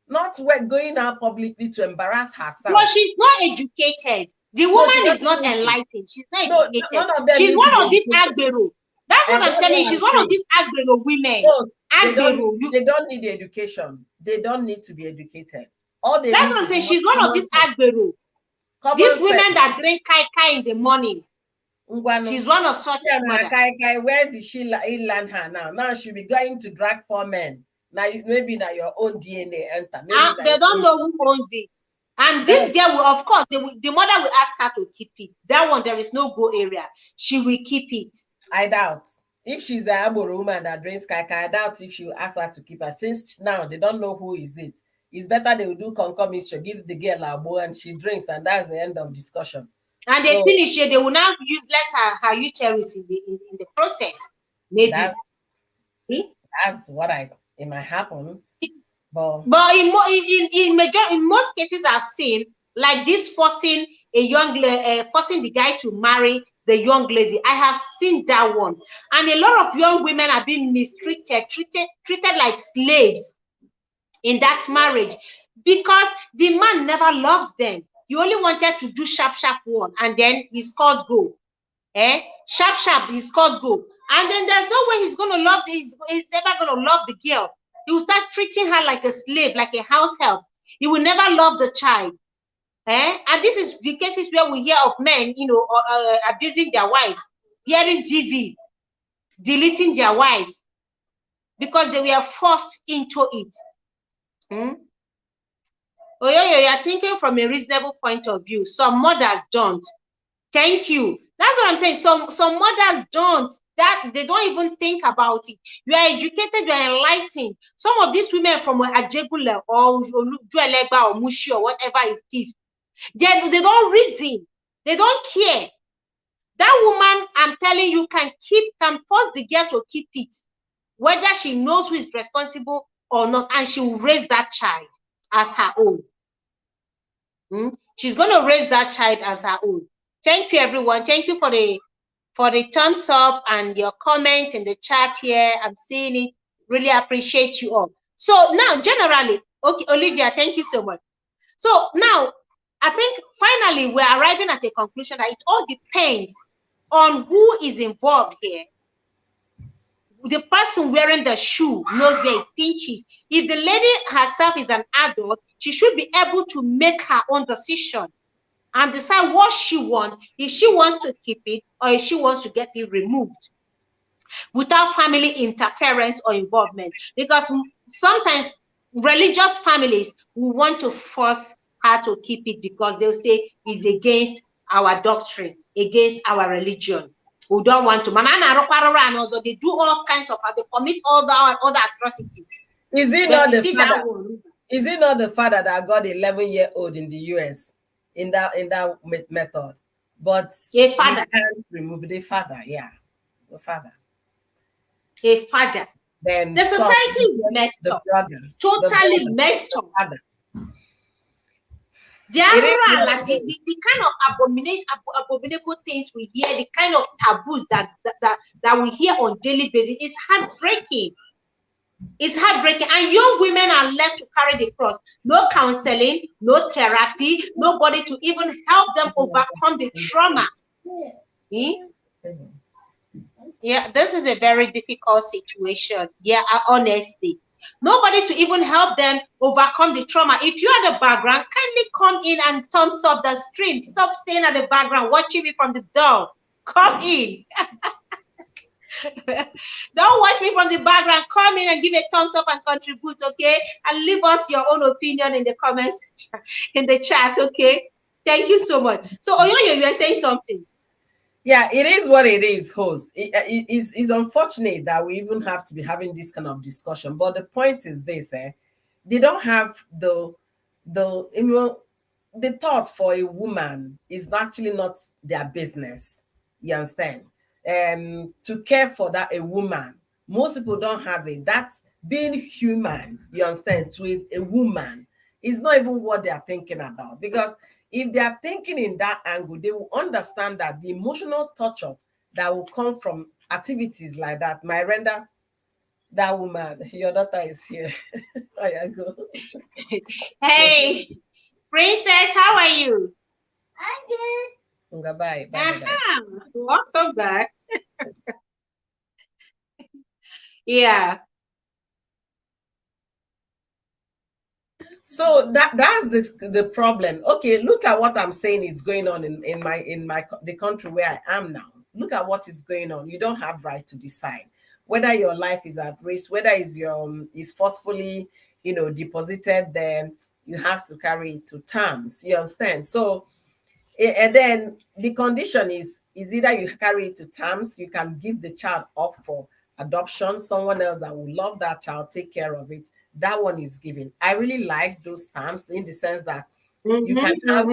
Not going out publicly to embarrass herself. No, she's not educated. The woman is not enlightened. She's not educated. None of them she's one of these agbero. That's what I'm telling you. She's one of these agbero women. They don't need the education. They don't need to be educated. That's what I'm saying. She's one of these agbero. These women that drink kai in the morning. She's one of such women. Where did she land her now? Now she'll be going to drag 4 men. Now maybe now your own DNA enter. They don't know who owns it. And this girl will, of course, the mother will ask her to keep it. That one, there is no go area. She will keep it. I doubt. If she's an Aboro woman that drinks kaka, I doubt if she will ask her to keep her. Since now they don't know who is it. It's better they will do concomitation, give the girl a bowl and she drinks, and that's the end of discussion. And they finish it, they will now use less her uterus in the process. Maybe. That's what it might happen. But in most cases I've seen, like this forcing a young forcing the guy to marry the young lady. I have seen that one. And a lot of young women are being mistreated, treated like slaves in that marriage because the man never loved them. He only wanted to do sharp one, and then he scored go. Sharp, he scored go. And then there's no way he's gonna love he's ever gonna love the girl. He will start treating her like a slave, like a house help. He will never love the child. And this is the cases where we hear of men, abusing their wives, hearing TV, deleting their wives because they were forced into it. Oh, you're thinking from a reasonable point of view. Some mothers don't. Thank you. That's what I'm saying. Some mothers don't. That they don't even think about it. You are educated, you are enlightened. Some of these women from Ajegula or Juelegba or Mushi or whatever it is, they don't reason. They don't care. That woman, I'm telling you, can force the girl to keep it, whether she knows who is responsible or not, and she will raise that child as her own. She's going to raise that child as her own. Thank you, everyone. Thank you for the thumbs up and your comments in the chat here. I'm seeing it. Really appreciate you all. So now, generally, okay, Olivia, thank you so much. So now, I think finally we're arriving at a conclusion that it all depends on who is involved here. The person wearing the shoe knows where it pinches. If the lady herself is an adult, she should be able to make her own decision and decide what she wants, if she wants to keep it or if she wants to get it removed without family interference or involvement. Because sometimes religious families will want to force her to keep it because they'll say it's against our doctrine, against our religion. We don't want to. Also, they do all kinds of, they commit all the other atrocities. Is it not the father? Is it not the father that got 11-year-old in the US in that method? But a father can't remove the father. Yeah, the father. A father. Then the society is messed up. Totally messed up. The kind of abominable things we hear, the kind of taboos that we hear on daily basis is heartbreaking. It's heartbreaking. And young women are left to carry the cross. No counseling, no therapy, nobody to even help them overcome the trauma. Yeah, this is a very difficult situation. Yeah, honestly. Nobody to even help them overcome the trauma. If you're at the background, kindly come in and thumbs up the stream. Stop staying at the background, watching me from the door. Come in. Don't watch me from the background. Come in and give a thumbs up and contribute, okay? And leave us your own opinion in the comments, in the chat, okay? Thank you so much. So, Oyoyo, you are saying something. Yeah, it is what it is, host. It's unfortunate that we even have to be having this kind of discussion. But the point is this, they don't have the the thought for a woman is actually not their business. You understand? To care for that a woman, most people don't have it. That's being human, you understand, to a woman is not even what they are thinking about. Because if they are thinking in that angle, they will understand that the emotional torture that will come from activities like that might render that woman. Your daughter is here. There you go. Hey, Princess, how are you? I'm good. Bye. Bye. Welcome back. Yeah. So that's the problem. Okay, look at what I'm saying is going on in the country where I am now. Look at what is going on. You don't have right to decide whether your life is at risk, whether is forcefully, deposited there. You have to carry it to terms. You understand? So, and then the condition is either you carry it to terms, you can give the child up for adoption, someone else that will love that child, take care of it. That one is given. I really like those terms in the sense that you can have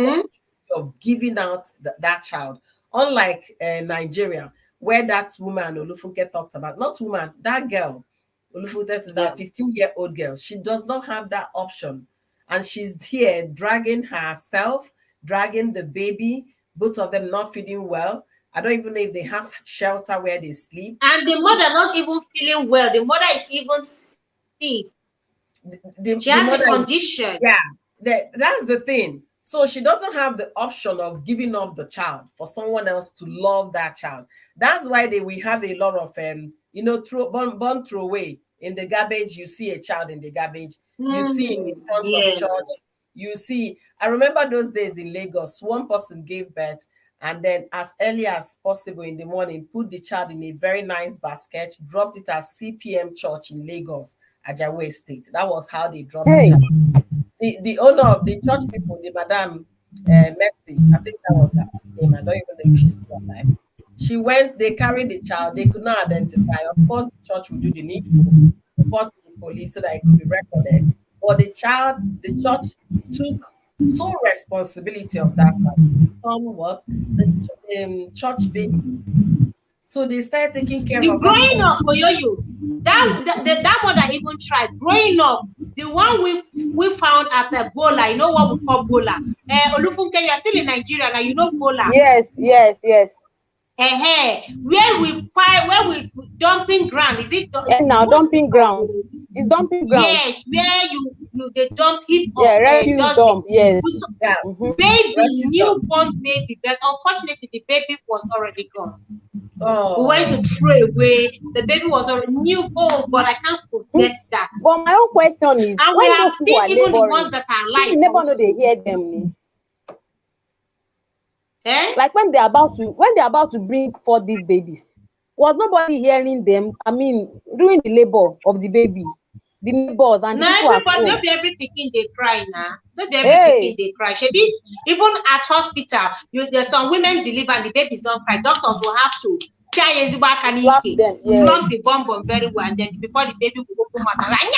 of giving out that child. Unlike Nigeria, where that woman Olufunke talked about, not woman, that girl, Olufunke, that 15-year-old girl, she does not have that option. And she's here dragging herself, dragging the baby, both of them not feeling well. I don't even know if they have shelter where they sleep. And the mother not even feeling well. The mother is even sick. She has a condition. That's the thing. So she doesn't have the option of giving up the child for someone else to love that child. That's why we have a lot of born throw away. In the garbage, you see a child in the garbage. You see him in front of church. You see, I remember those days in Lagos, one person gave birth, and then as early as possible in the morning, put the child in a very nice basket, dropped it at CPM Church in Lagos, Ajawa State. That was how they dropped the child. The owner of the church people, the Madam Mercy, I think that was her name. I don't even know if she's still alive. She went, they carried the child, they could not identify. Of course, the church would do the needful, report to the police so that it could be recorded. But the church took sole responsibility of that child. The church baby. So they started taking care of growing up, Oyoyo. That mother even tried growing up. The one we found at the Bola, you know what we call Bola. Olufunke, you are still in Nigeria now. You know Bola. Yes. Where we dumping ground, is it? Now dumping ground. It's dumping ground. Yes, where you they dump it. Refuse dump. Yes. Baby, newborn baby, but unfortunately the baby was already gone. Oh. We went to throw away. The baby was already newborn, but I can't forget that. But my own question is, and we have seen even the ones that are alive. You never know they hear them. Like when they're about to bring forth these babies, was nobody hearing them? I mean, during the labor of the baby, the neighbors and the people everybody, not be every pikin they cry now. Not be every pikin they cry. Even at hospital, there's some women deliver and the babies don't cry. Doctors will have to plug the bomb very well, and then before the baby will open mouth, like,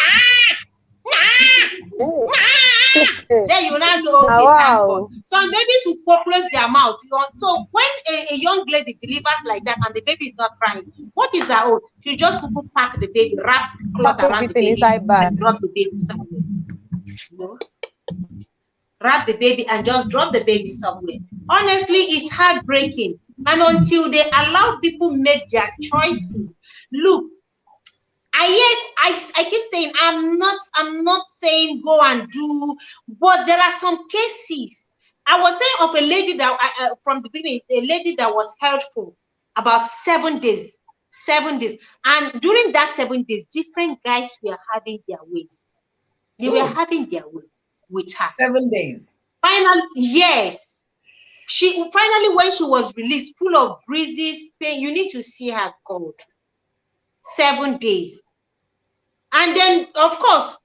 then you now know the some babies will close their mouth. So when a young lady delivers like that and the baby is not crying, what is her own? She just pack the baby, wrap the cloth around the baby, and drop the baby somewhere. Wrap the baby and just drop the baby somewhere. Honestly, it's heartbreaking. And until they allow people make their choices, look. I keep saying I'm not saying go and do, but there are some cases. I was saying of a lady that from the beginning, a lady that was held for about 7 days, and during that 7 days, different guys were having their ways. They were having their way with her. 7 days. Finally, yes. Finally, when she was released, full of bruises, pain, you need to see her God. 7 days. And then, of course,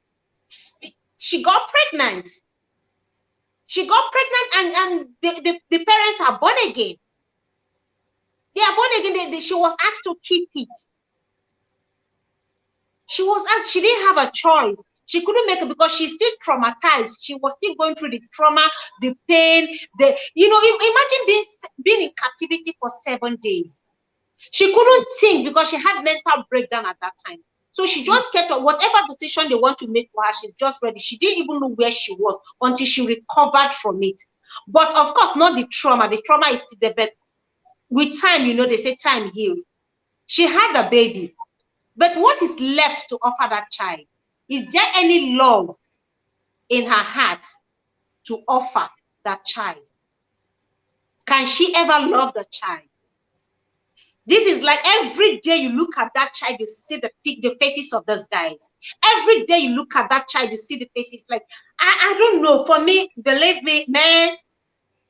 she got pregnant. And the parents are born again. They are born again. She was asked to keep it. She was asked, she didn't have a choice. She couldn't make it because she's still traumatized. She was still going through the trauma, the pain, imagine being in captivity for 7 days. She couldn't think because she had mental breakdown at that time. So she just kept whatever decision they want to make for her, she's just ready. She didn't even know where she was until she recovered from it. But of course, not the trauma. The trauma is still there. But with time, they say time heals. She had a baby. But what is left to offer that child? Is there any love in her heart to offer that child? Can she ever love the child? This is like every day you look at that child, you see the faces of those guys. Every day you look at that child, you see the faces. Like, I don't know. For me, believe me, man,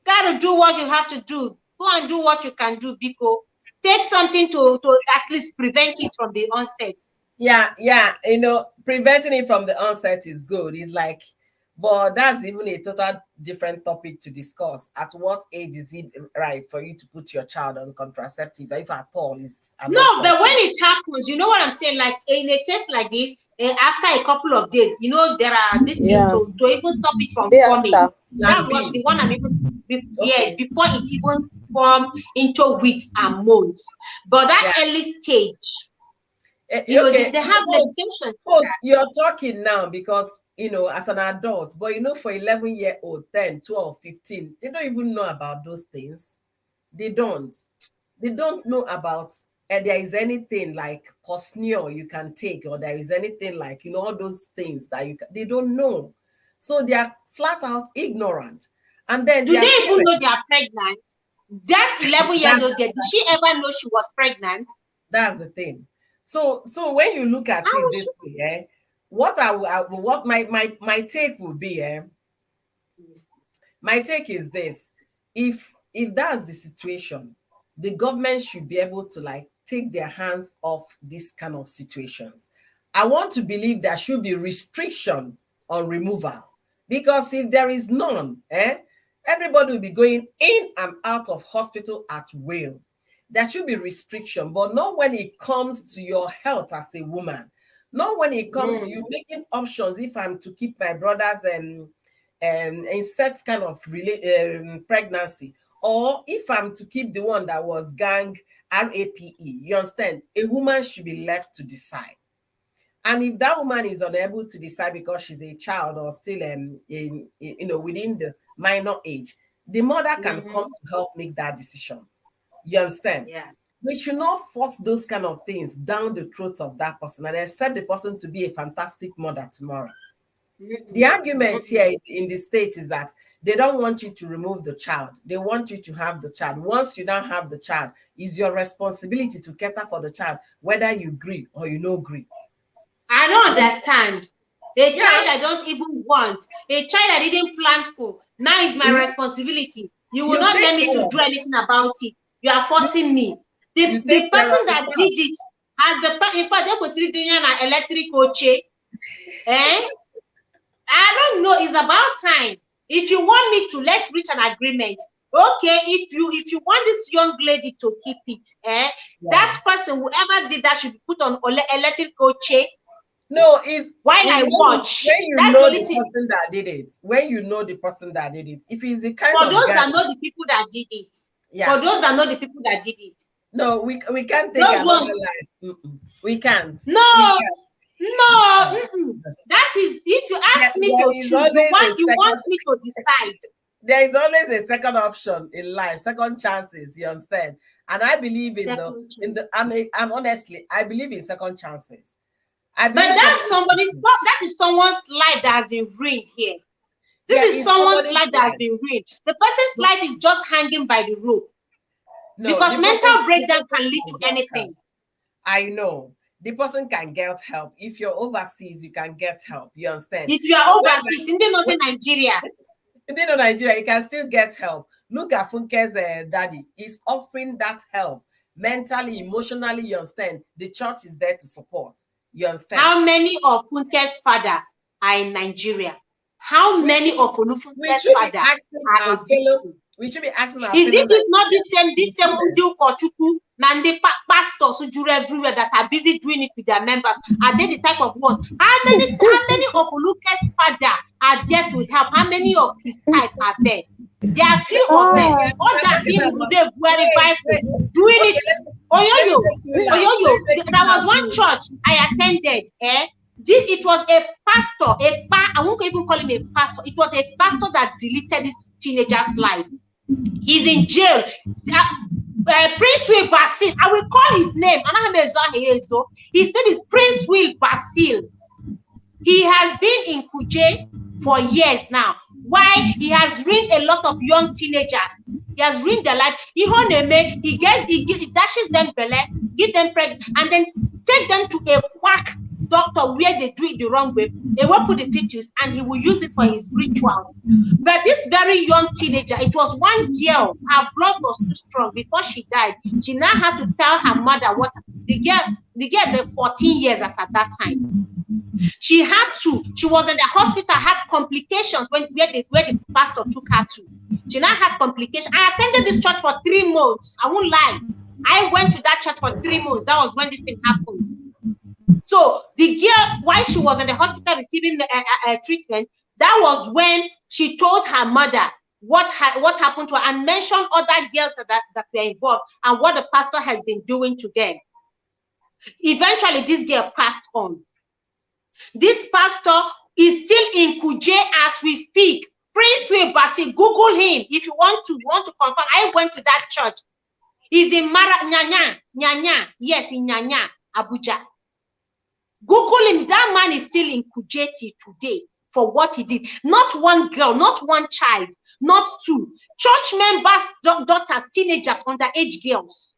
gotta do what you have to do. Go and do what you can do, because take something to at least prevent it from the onset. Yeah. Preventing it from the onset is good. It's like, but that's even a total different topic to discuss. At what age is it right for you to put your child on contraceptive, if at all? No, but when it happens, you know what I'm saying? Like in a case like this, after a couple of days, there are this thing to even stop it from forming. That's what the one I'm even before it even form into weeks and months. But that early stage, they have medication. You're talking now because as an adult, but for 11-year-old, 10, 12, 15, they don't even know about those things. They don't know about there is anything like Cosneo you can take, or there is anything like all those things that they don't know. So they are flat out ignorant. And then do they even know they are pregnant? That 11 years old girl, did she ever know she was pregnant? That's the thing. So when you look at it this way, what my take would be, my take is this: if that's the situation, the government should be able to take their hands off these kind of situations. I want to believe there should be restriction on removal, because if there is none, everybody will be going in and out of hospital at will. There should be restriction, but not when it comes to your health as a woman. Not when it comes to you making options. If I'm to keep my brother's insert kind of pregnancy, or if I'm to keep the one that was gang RAPE, you understand? A woman should be left to decide. And if that woman is unable to decide because she's a child or still within the minor age, the mother can come to help make that decision. You understand? Yeah. We should not force those kind of things down the throat of that person and expect the person to be a fantastic mother tomorrow. The argument here in the state is that they don't want you to remove the child. They want you to have the child. Once you don't have the child, it's your responsibility to cater for the child, whether you agree or you don't agree. I don't understand. A child I don't even want, a child I didn't plan for, now is my responsibility. You will not let me to do anything about it. You are forcing me. The person that did it has in fact, they was doing an electric chair. I don't know. It's about time. If you want me to, let's reach an agreement. Okay, if you want this young lady to keep it, that person, whoever did that, should be put on electric chair. No, it's while I watch. When you know the person that did it. When you know the person that did it. If it's the kind for of those guy, that know the people that did it. Yeah. For those that know the people that did it. No, we can't take another life. We can't. No. No. That is, if you ask me to choose, you want me to decide. There is always a second option in life, second chances. You understand? And I believe I'm honestly, I believe in second chances. But that's that is someone's life that has been ruined here. This is someone's life that has been ruined. The person's life is just hanging by the rope. No, because mental breakdown can lead to anything. I know. The person can get help. If you're overseas, you can get help. You understand? If you are overseas, in Nigeria. In Nigeria, you can still get help. Look at Funke's daddy. He's offering that help mentally, emotionally. You understand? The church is there to support. You understand? How many of Funke's father are in Nigeria? How many of Funke's father are in we should be asking our Is it not this same Uju Kochuku Nande pastors who do everywhere that are busy doing it with their members. Are they the type of ones? How many of Oluke's father are there to help? How many of his type are there? There are few of them. Others even today very Bible doing it. Oyoyo. There was one church I attended. It was a pastor, I won't even call him a pastor. It was a pastor that deleted this teenager's life. He's in jail. Prince Will Basil, I will call his name. His name is Prince Will Basil. He has been in Kuje for years now. Why? He has ruined a lot of young teenagers. He has ruined their life. He dashes them belly, give them pregnant, and then take them to a quack doctor where they do it the wrong way. They will put the fetus and he will use it for his rituals. But this very young teenager, it was one girl, her blood was too strong. Before she died, she now had to tell her mother what the girl 14 years as at that time. She was in the hospital, had complications where the pastor took her to. She now had complications. I attended this church for 3 months. I won't lie. I went to that church for 3 months. That was when this thing happened. So the girl, while she was in the hospital receiving treatment, that was when she told her mother what happened to her and mentioned other girls that were involved and what the pastor has been doing to them. Eventually, this girl passed on. This pastor is still in Kuje as we speak. Prince Will Basi, Google him if you want to confirm. I went to that church. He's in Nyanya. Yes, in Nyanya, Abuja. Google him. That man is still in Kujeti today for what he did. Not one girl, not one child, not two. Church members, daughters, teenagers, underage girls.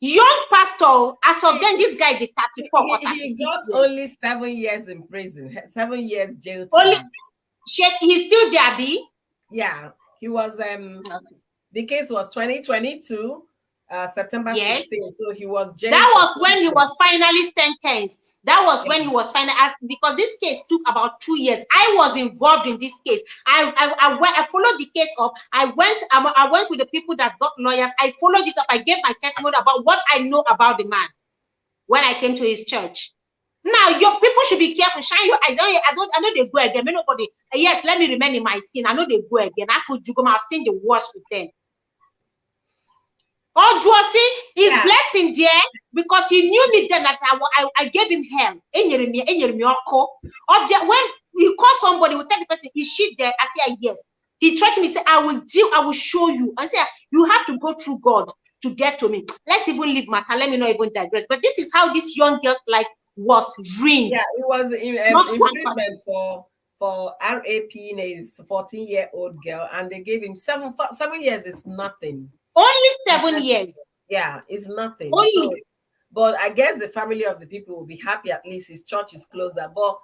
Young pastor, as of then, this guy did 34 or 36. He got only 7 years in prison, 7 years jail. He's still there, B? Yeah, he was, the case was 2022. September 16th, so he was jailed. That was when he was finally sentenced. That was when he was finally asked, because this case took about 2 years. I was involved in this case. I followed the case up. I went with the people that got lawyers. I followed it up. I gave my testimony about what I know about the man when I came to his church. Now, your people should be careful. Shine your eyes. I know they go again. Nobody. Yes, let me remain in my sin. I know they go again. I've seen the worst with them. Oh, Josie is blessing there because he knew me then that I gave him hell. When you call somebody, we tell the person, is she there? I say, yes. He tried to me, say, I will show you. I say, you have to go through God to get to me. Let's even leave matter. Let me not even digress. But this is how this young girl's life was ruined. Yeah, it was imprisonment for raping a 14-year-old girl, and they gave him 7 years is nothing. Only 7 years. Yeah, it's nothing. Only. So, but I guess the family of the people will be happy at least his church is closed down. But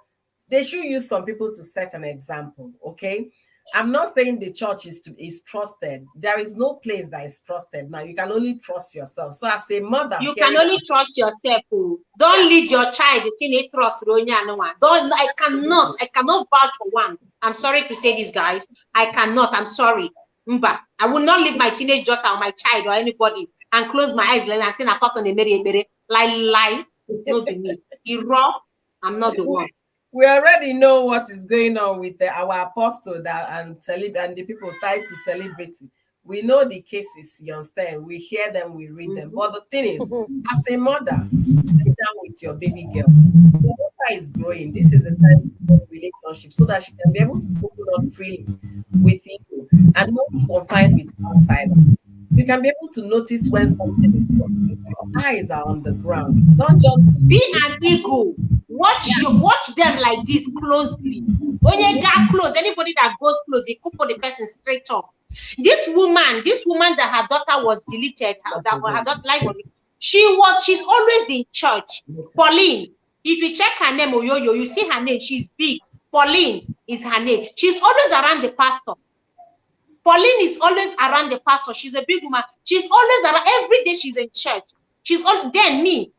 they should use some people to set an example, okay? I'm not saying the church is trusted. There is no place that is trusted. Now, you can only trust yourself. So as a mother... You can only trust yourself. Don't leave your child in a trust. I cannot vouch for one. I'm sorry to say this, guys. I cannot. I'm sorry. I will not leave my teenage daughter or my child or anybody and close my eyes and say, "Pastor, lie, not be me. I'm not the one." We already know what is going on with our apostle and the people tied to celebrity. We know the cases, you understand? We hear them, we read them. But the thing is, as a mother, sit down with your baby girl. Your daughter is growing. This is the time to build relationship so that she can be able to open up freely with you and not confined with outsiders. You can be able to notice when something is wrong. Your eyes are on the ground. Don't just be an eagle. Watch them like this closely. When you get close, anybody that goes close, you put the person straight up. This woman that her daughter was deleted, her daughter life was. She's always in church. Pauline, if you check her name, Oyoyo, you see her name. She's big. Pauline is her name. She's always around the pastor. Pauline is always around the pastor. She's a big woman. She's always around. Every day she's in church. She's on. Then me,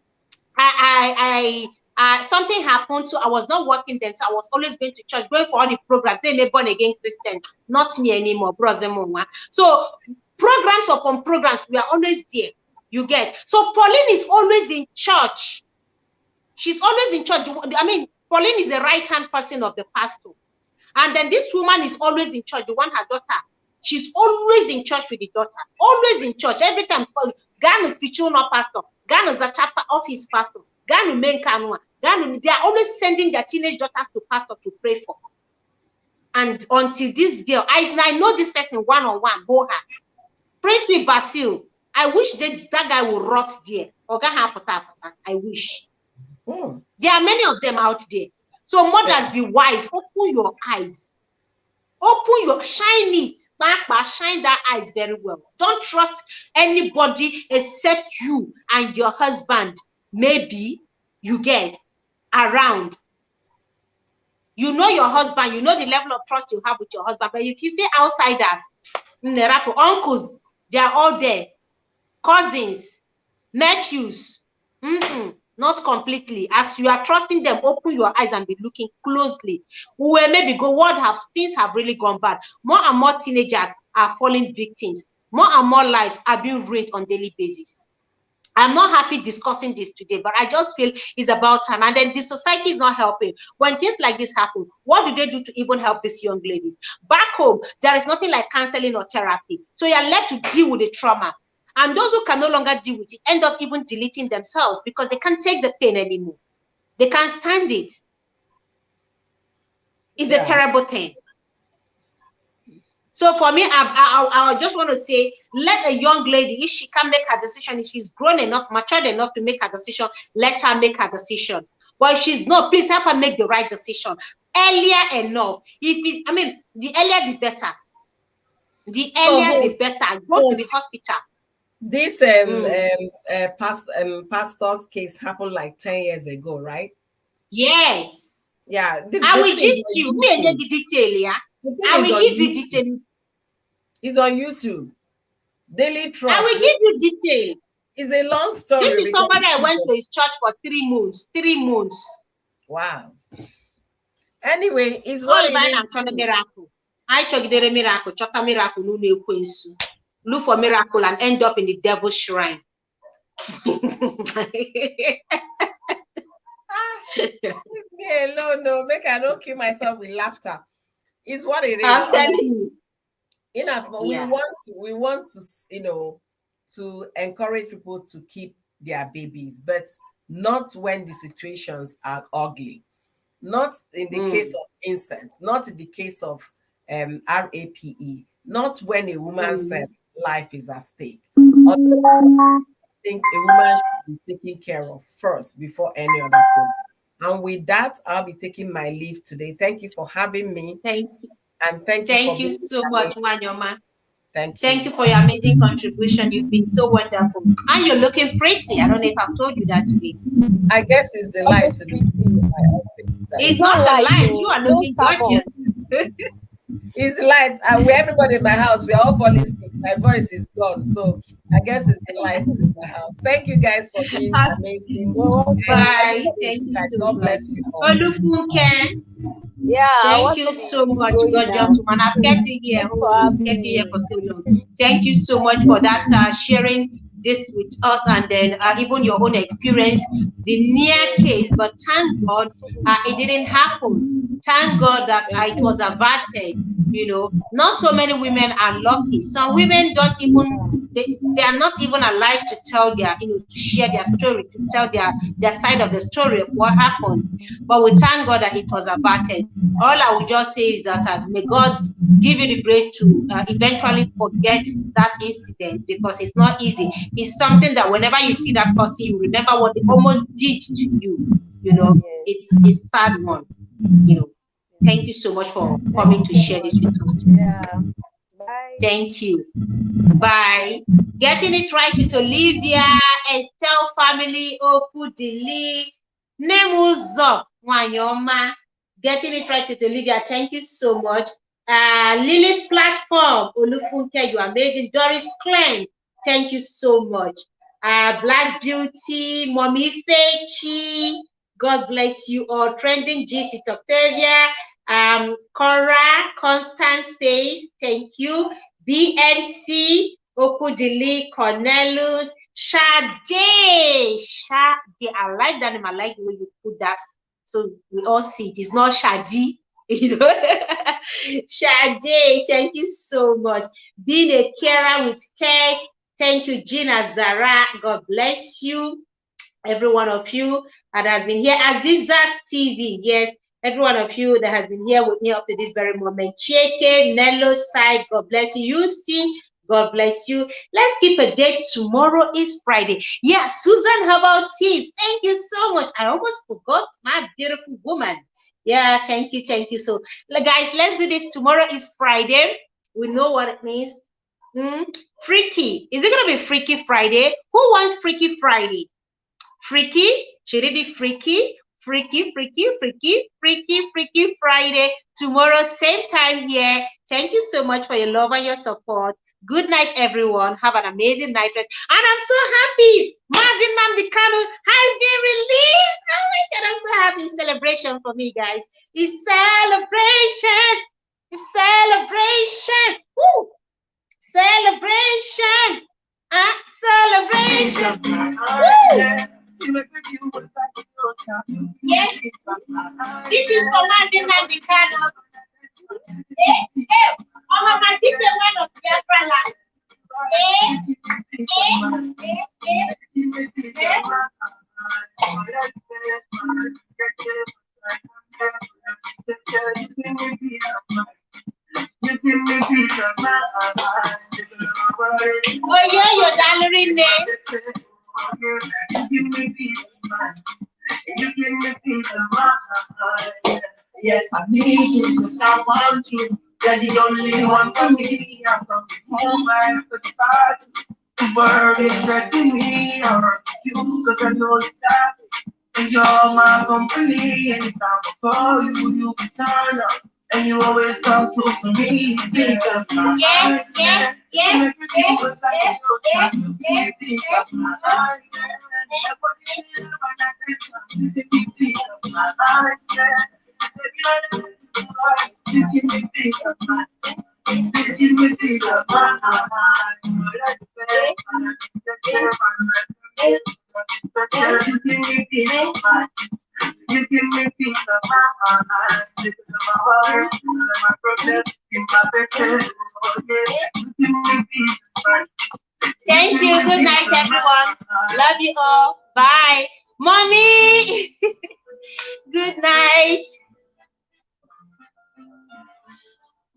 something happened, so I was not working then. So I was always going to church, going for all the programs. They made born again Christian, not me anymore, brother. So programs upon programs, we are always there. You get? So Pauline is always in church. She's always in church. I mean, Pauline is the right-hand person of the pastor. And then this woman is always in church, the one, her daughter. She's always in church with the daughter. Always in church. Every time, Ganu Fichuno pastor, Ganu Zachapa office pastor, Ganu Menkanwa, Ganu, they are always sending their teenage daughters to pastor to pray for. And until this girl, I know this person one-on-one, Boha. Praise with Basil. I wish that guy would rot there. I wish. There are many of them out there. So mothers, be wise. Open your eyes. Shine it. Shine that eyes very well. Don't trust anybody except you and your husband. Maybe you get around. You know your husband. You know the level of trust you have with your husband. But if you see outsiders, uncles, they are all there. Cousins, nephews. Not completely. As you are trusting them, open your eyes and be looking closely. Where maybe things have really gone bad. More and more teenagers are falling victims. More and more lives are being ruined on a daily basis. I'm not happy discussing this today, but I just feel it's about time. And then the society is not helping. When things like this happen, what do they do to even help these young ladies? Back home, there is nothing like counseling or therapy. So you're left to deal with the trauma. And those who can no longer deal with it end up even deleting themselves because they can't take the pain anymore. They can't stand it. It's a terrible thing. So for me, I just want to say, let a young lady, if she can make her decision, if she's grown enough, matured enough to make her decision, let her make her decision. But if she's not, please help her make the right decision earlier enough. The earlier the better. The earlier the better. Go to the hospital. This pastor's case happened like 10 years ago, right? Yes. Yeah. I will give you the detail, yeah. I will give you detail. It's on YouTube. Daily Trust. I will give you detail. It's a long story. This is somebody I went to his church for 3 months. 3 months. Wow. Anyway, it's what it is. Miracle. I check the miracle. Check a miracle. Look for miracle and end up in the devil's shrine. Yeah, no, make I don't kill myself with laughter. It's what it is. I'm telling you. We want to, to encourage people to keep their babies, but not when the situations are ugly. Not in the case of incest, not in the case of RAPE, not when a woman said life is at stake. I think a woman should be taken care of first before any other thing. And with that, I'll be taking my leave today. Thank you for having me. Thank you. And thank you so much, Wanyoma. Thank you. Thank you for your amazing contribution. You've been so wonderful. And you're looking pretty. I don't know if I've told you that today. I guess it's the light. It's not the light. You are looking gorgeous. It's light. And everybody in my house, we're all falling asleep. My voice is gone. So I guess it's the light in my house. Thank you guys for being amazing. Bye. Thank you so God much. bless you all. Yeah. Thank you so much, gorgeous woman. I've kept you here. Kept you here for so long. Thank you so much for that sharing this with us, and then even your own experience, the near case. But thank God it didn't happen. Thank God that it was averted. Not so many women are lucky. Some women don't even, they are not even alive to tell their, to share their story, to tell their side of the story of what happened. But we thank God that it was averted. All I would just say is that may God give you the grace to eventually forget that incident, because it's not easy. It's something that whenever you see that person, you remember what they almost did to you. It's a sad one. Thank you so much for coming to share this with us. Yeah. Bye. Thank you. Bye. Getting it right with Olivia, Estelle family, Okudili, Nemuzo, Wanyoma. Getting it right with Olivia. Thank you so much. Lily's platform, Olufunke, you're amazing. Doris Klein, thank you so much. Black Beauty, Mommy Fechi, God bless you all. Trending GC Octavia, Cora, Constant Space, thank you. BMC, Okudili, Cornelius, Shade. I like that name. I like the way you put that. So we all see it. It's not Shadi. You know, Shade, thank you so much. Being a carer with cares. Thank you, Gina Zara. God bless you. Every one of you that has been here. Azizat TV, yes. Every one of you that has been here with me up to this very moment. Cheke, Nello side, God bless you. You see, God bless you. Let's keep a date. Tomorrow is Friday. Yeah, Susan, how about tips? Thank you so much. I almost forgot my beautiful woman. Yeah, thank you, thank you. So, guys, let's do this. Tomorrow is Friday. We know what it means. Freaky. Is it going to be Freaky Friday? Who wants Freaky Friday? Freaky? Should it be freaky? Freaky, freaky, freaky, freaky, freaky Friday. Tomorrow, same time here. Thank you so much for your love and your support. Good night, everyone. Have an amazing night rest. And I'm so happy. Mazin Namdekanu has been released. Oh my God, I'm so happy. It's celebration for me, guys. It's celebration. It's celebration. Woo! Celebration. Celebration. Woo! Yes. This is for Mazin Namdekanu. Oh, my different one of Biafra land. Oh, yeah, your darling name. You give me peace of mind. Yes, I need you because I want you. You're the only one for me. I'm coming home after the party. The world is stressing me around you because I know you got it. And you're my company. Anytime I call you, you can turn up. And you always come through for me. Peace of mind. Yeah. Peace of mind. Peace of mind. Please give me peace of mind. Please give me peace of mind. You give me peace of mind. You give me peace of mind. Because of my heart, my problem, in my bedroom. You give me peace of mind. Thank you. Good night, everyone. Love you all. Bye. Mommy. Good night.